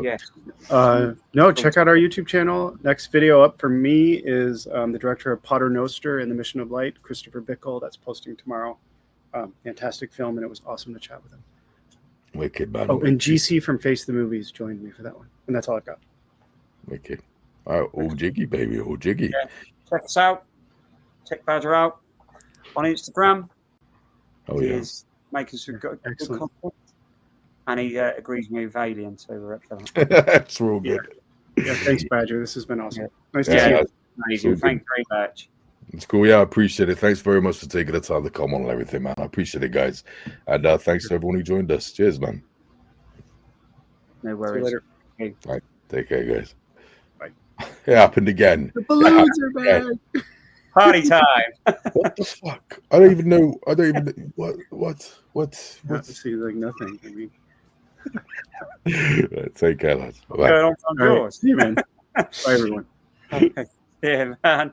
Yes. No, check out our YouTube channel. Next video up for me is the director of Pater Noster and the Mission of Light, Christopher Bickle. That's posting tomorrow. Fantastic film, and it was awesome to chat with him. Wicked, man. Oh, and GC from Face the Movies joined me for that one. And that's all I've got. Wicked. All right, all jiggy, baby, all jiggy. Yeah. Check us out. Check Badger out on Instagram. Oh, he yeah. is making some good content. And he agrees with me with Alien, so we're up for that. That's real good. Yeah, thanks, Badger. This has been awesome. Yeah. Nice to see you. Amazing. Thank you very much. It's cool. Yeah, I appreciate it. Thanks very much for taking the time to come on and everything, man. I appreciate it, guys. And thanks to everyone who joined us. Cheers, man. No worries. See you later. All right, take care, guys. Bye. It happened again. The balloons are back. Party time. What the fuck? I don't even know. I don't even know. What? See, like nothing. I mean, take care, lads. What's going on from all right. yours? See you, man. Bye, everyone. Yeah, man.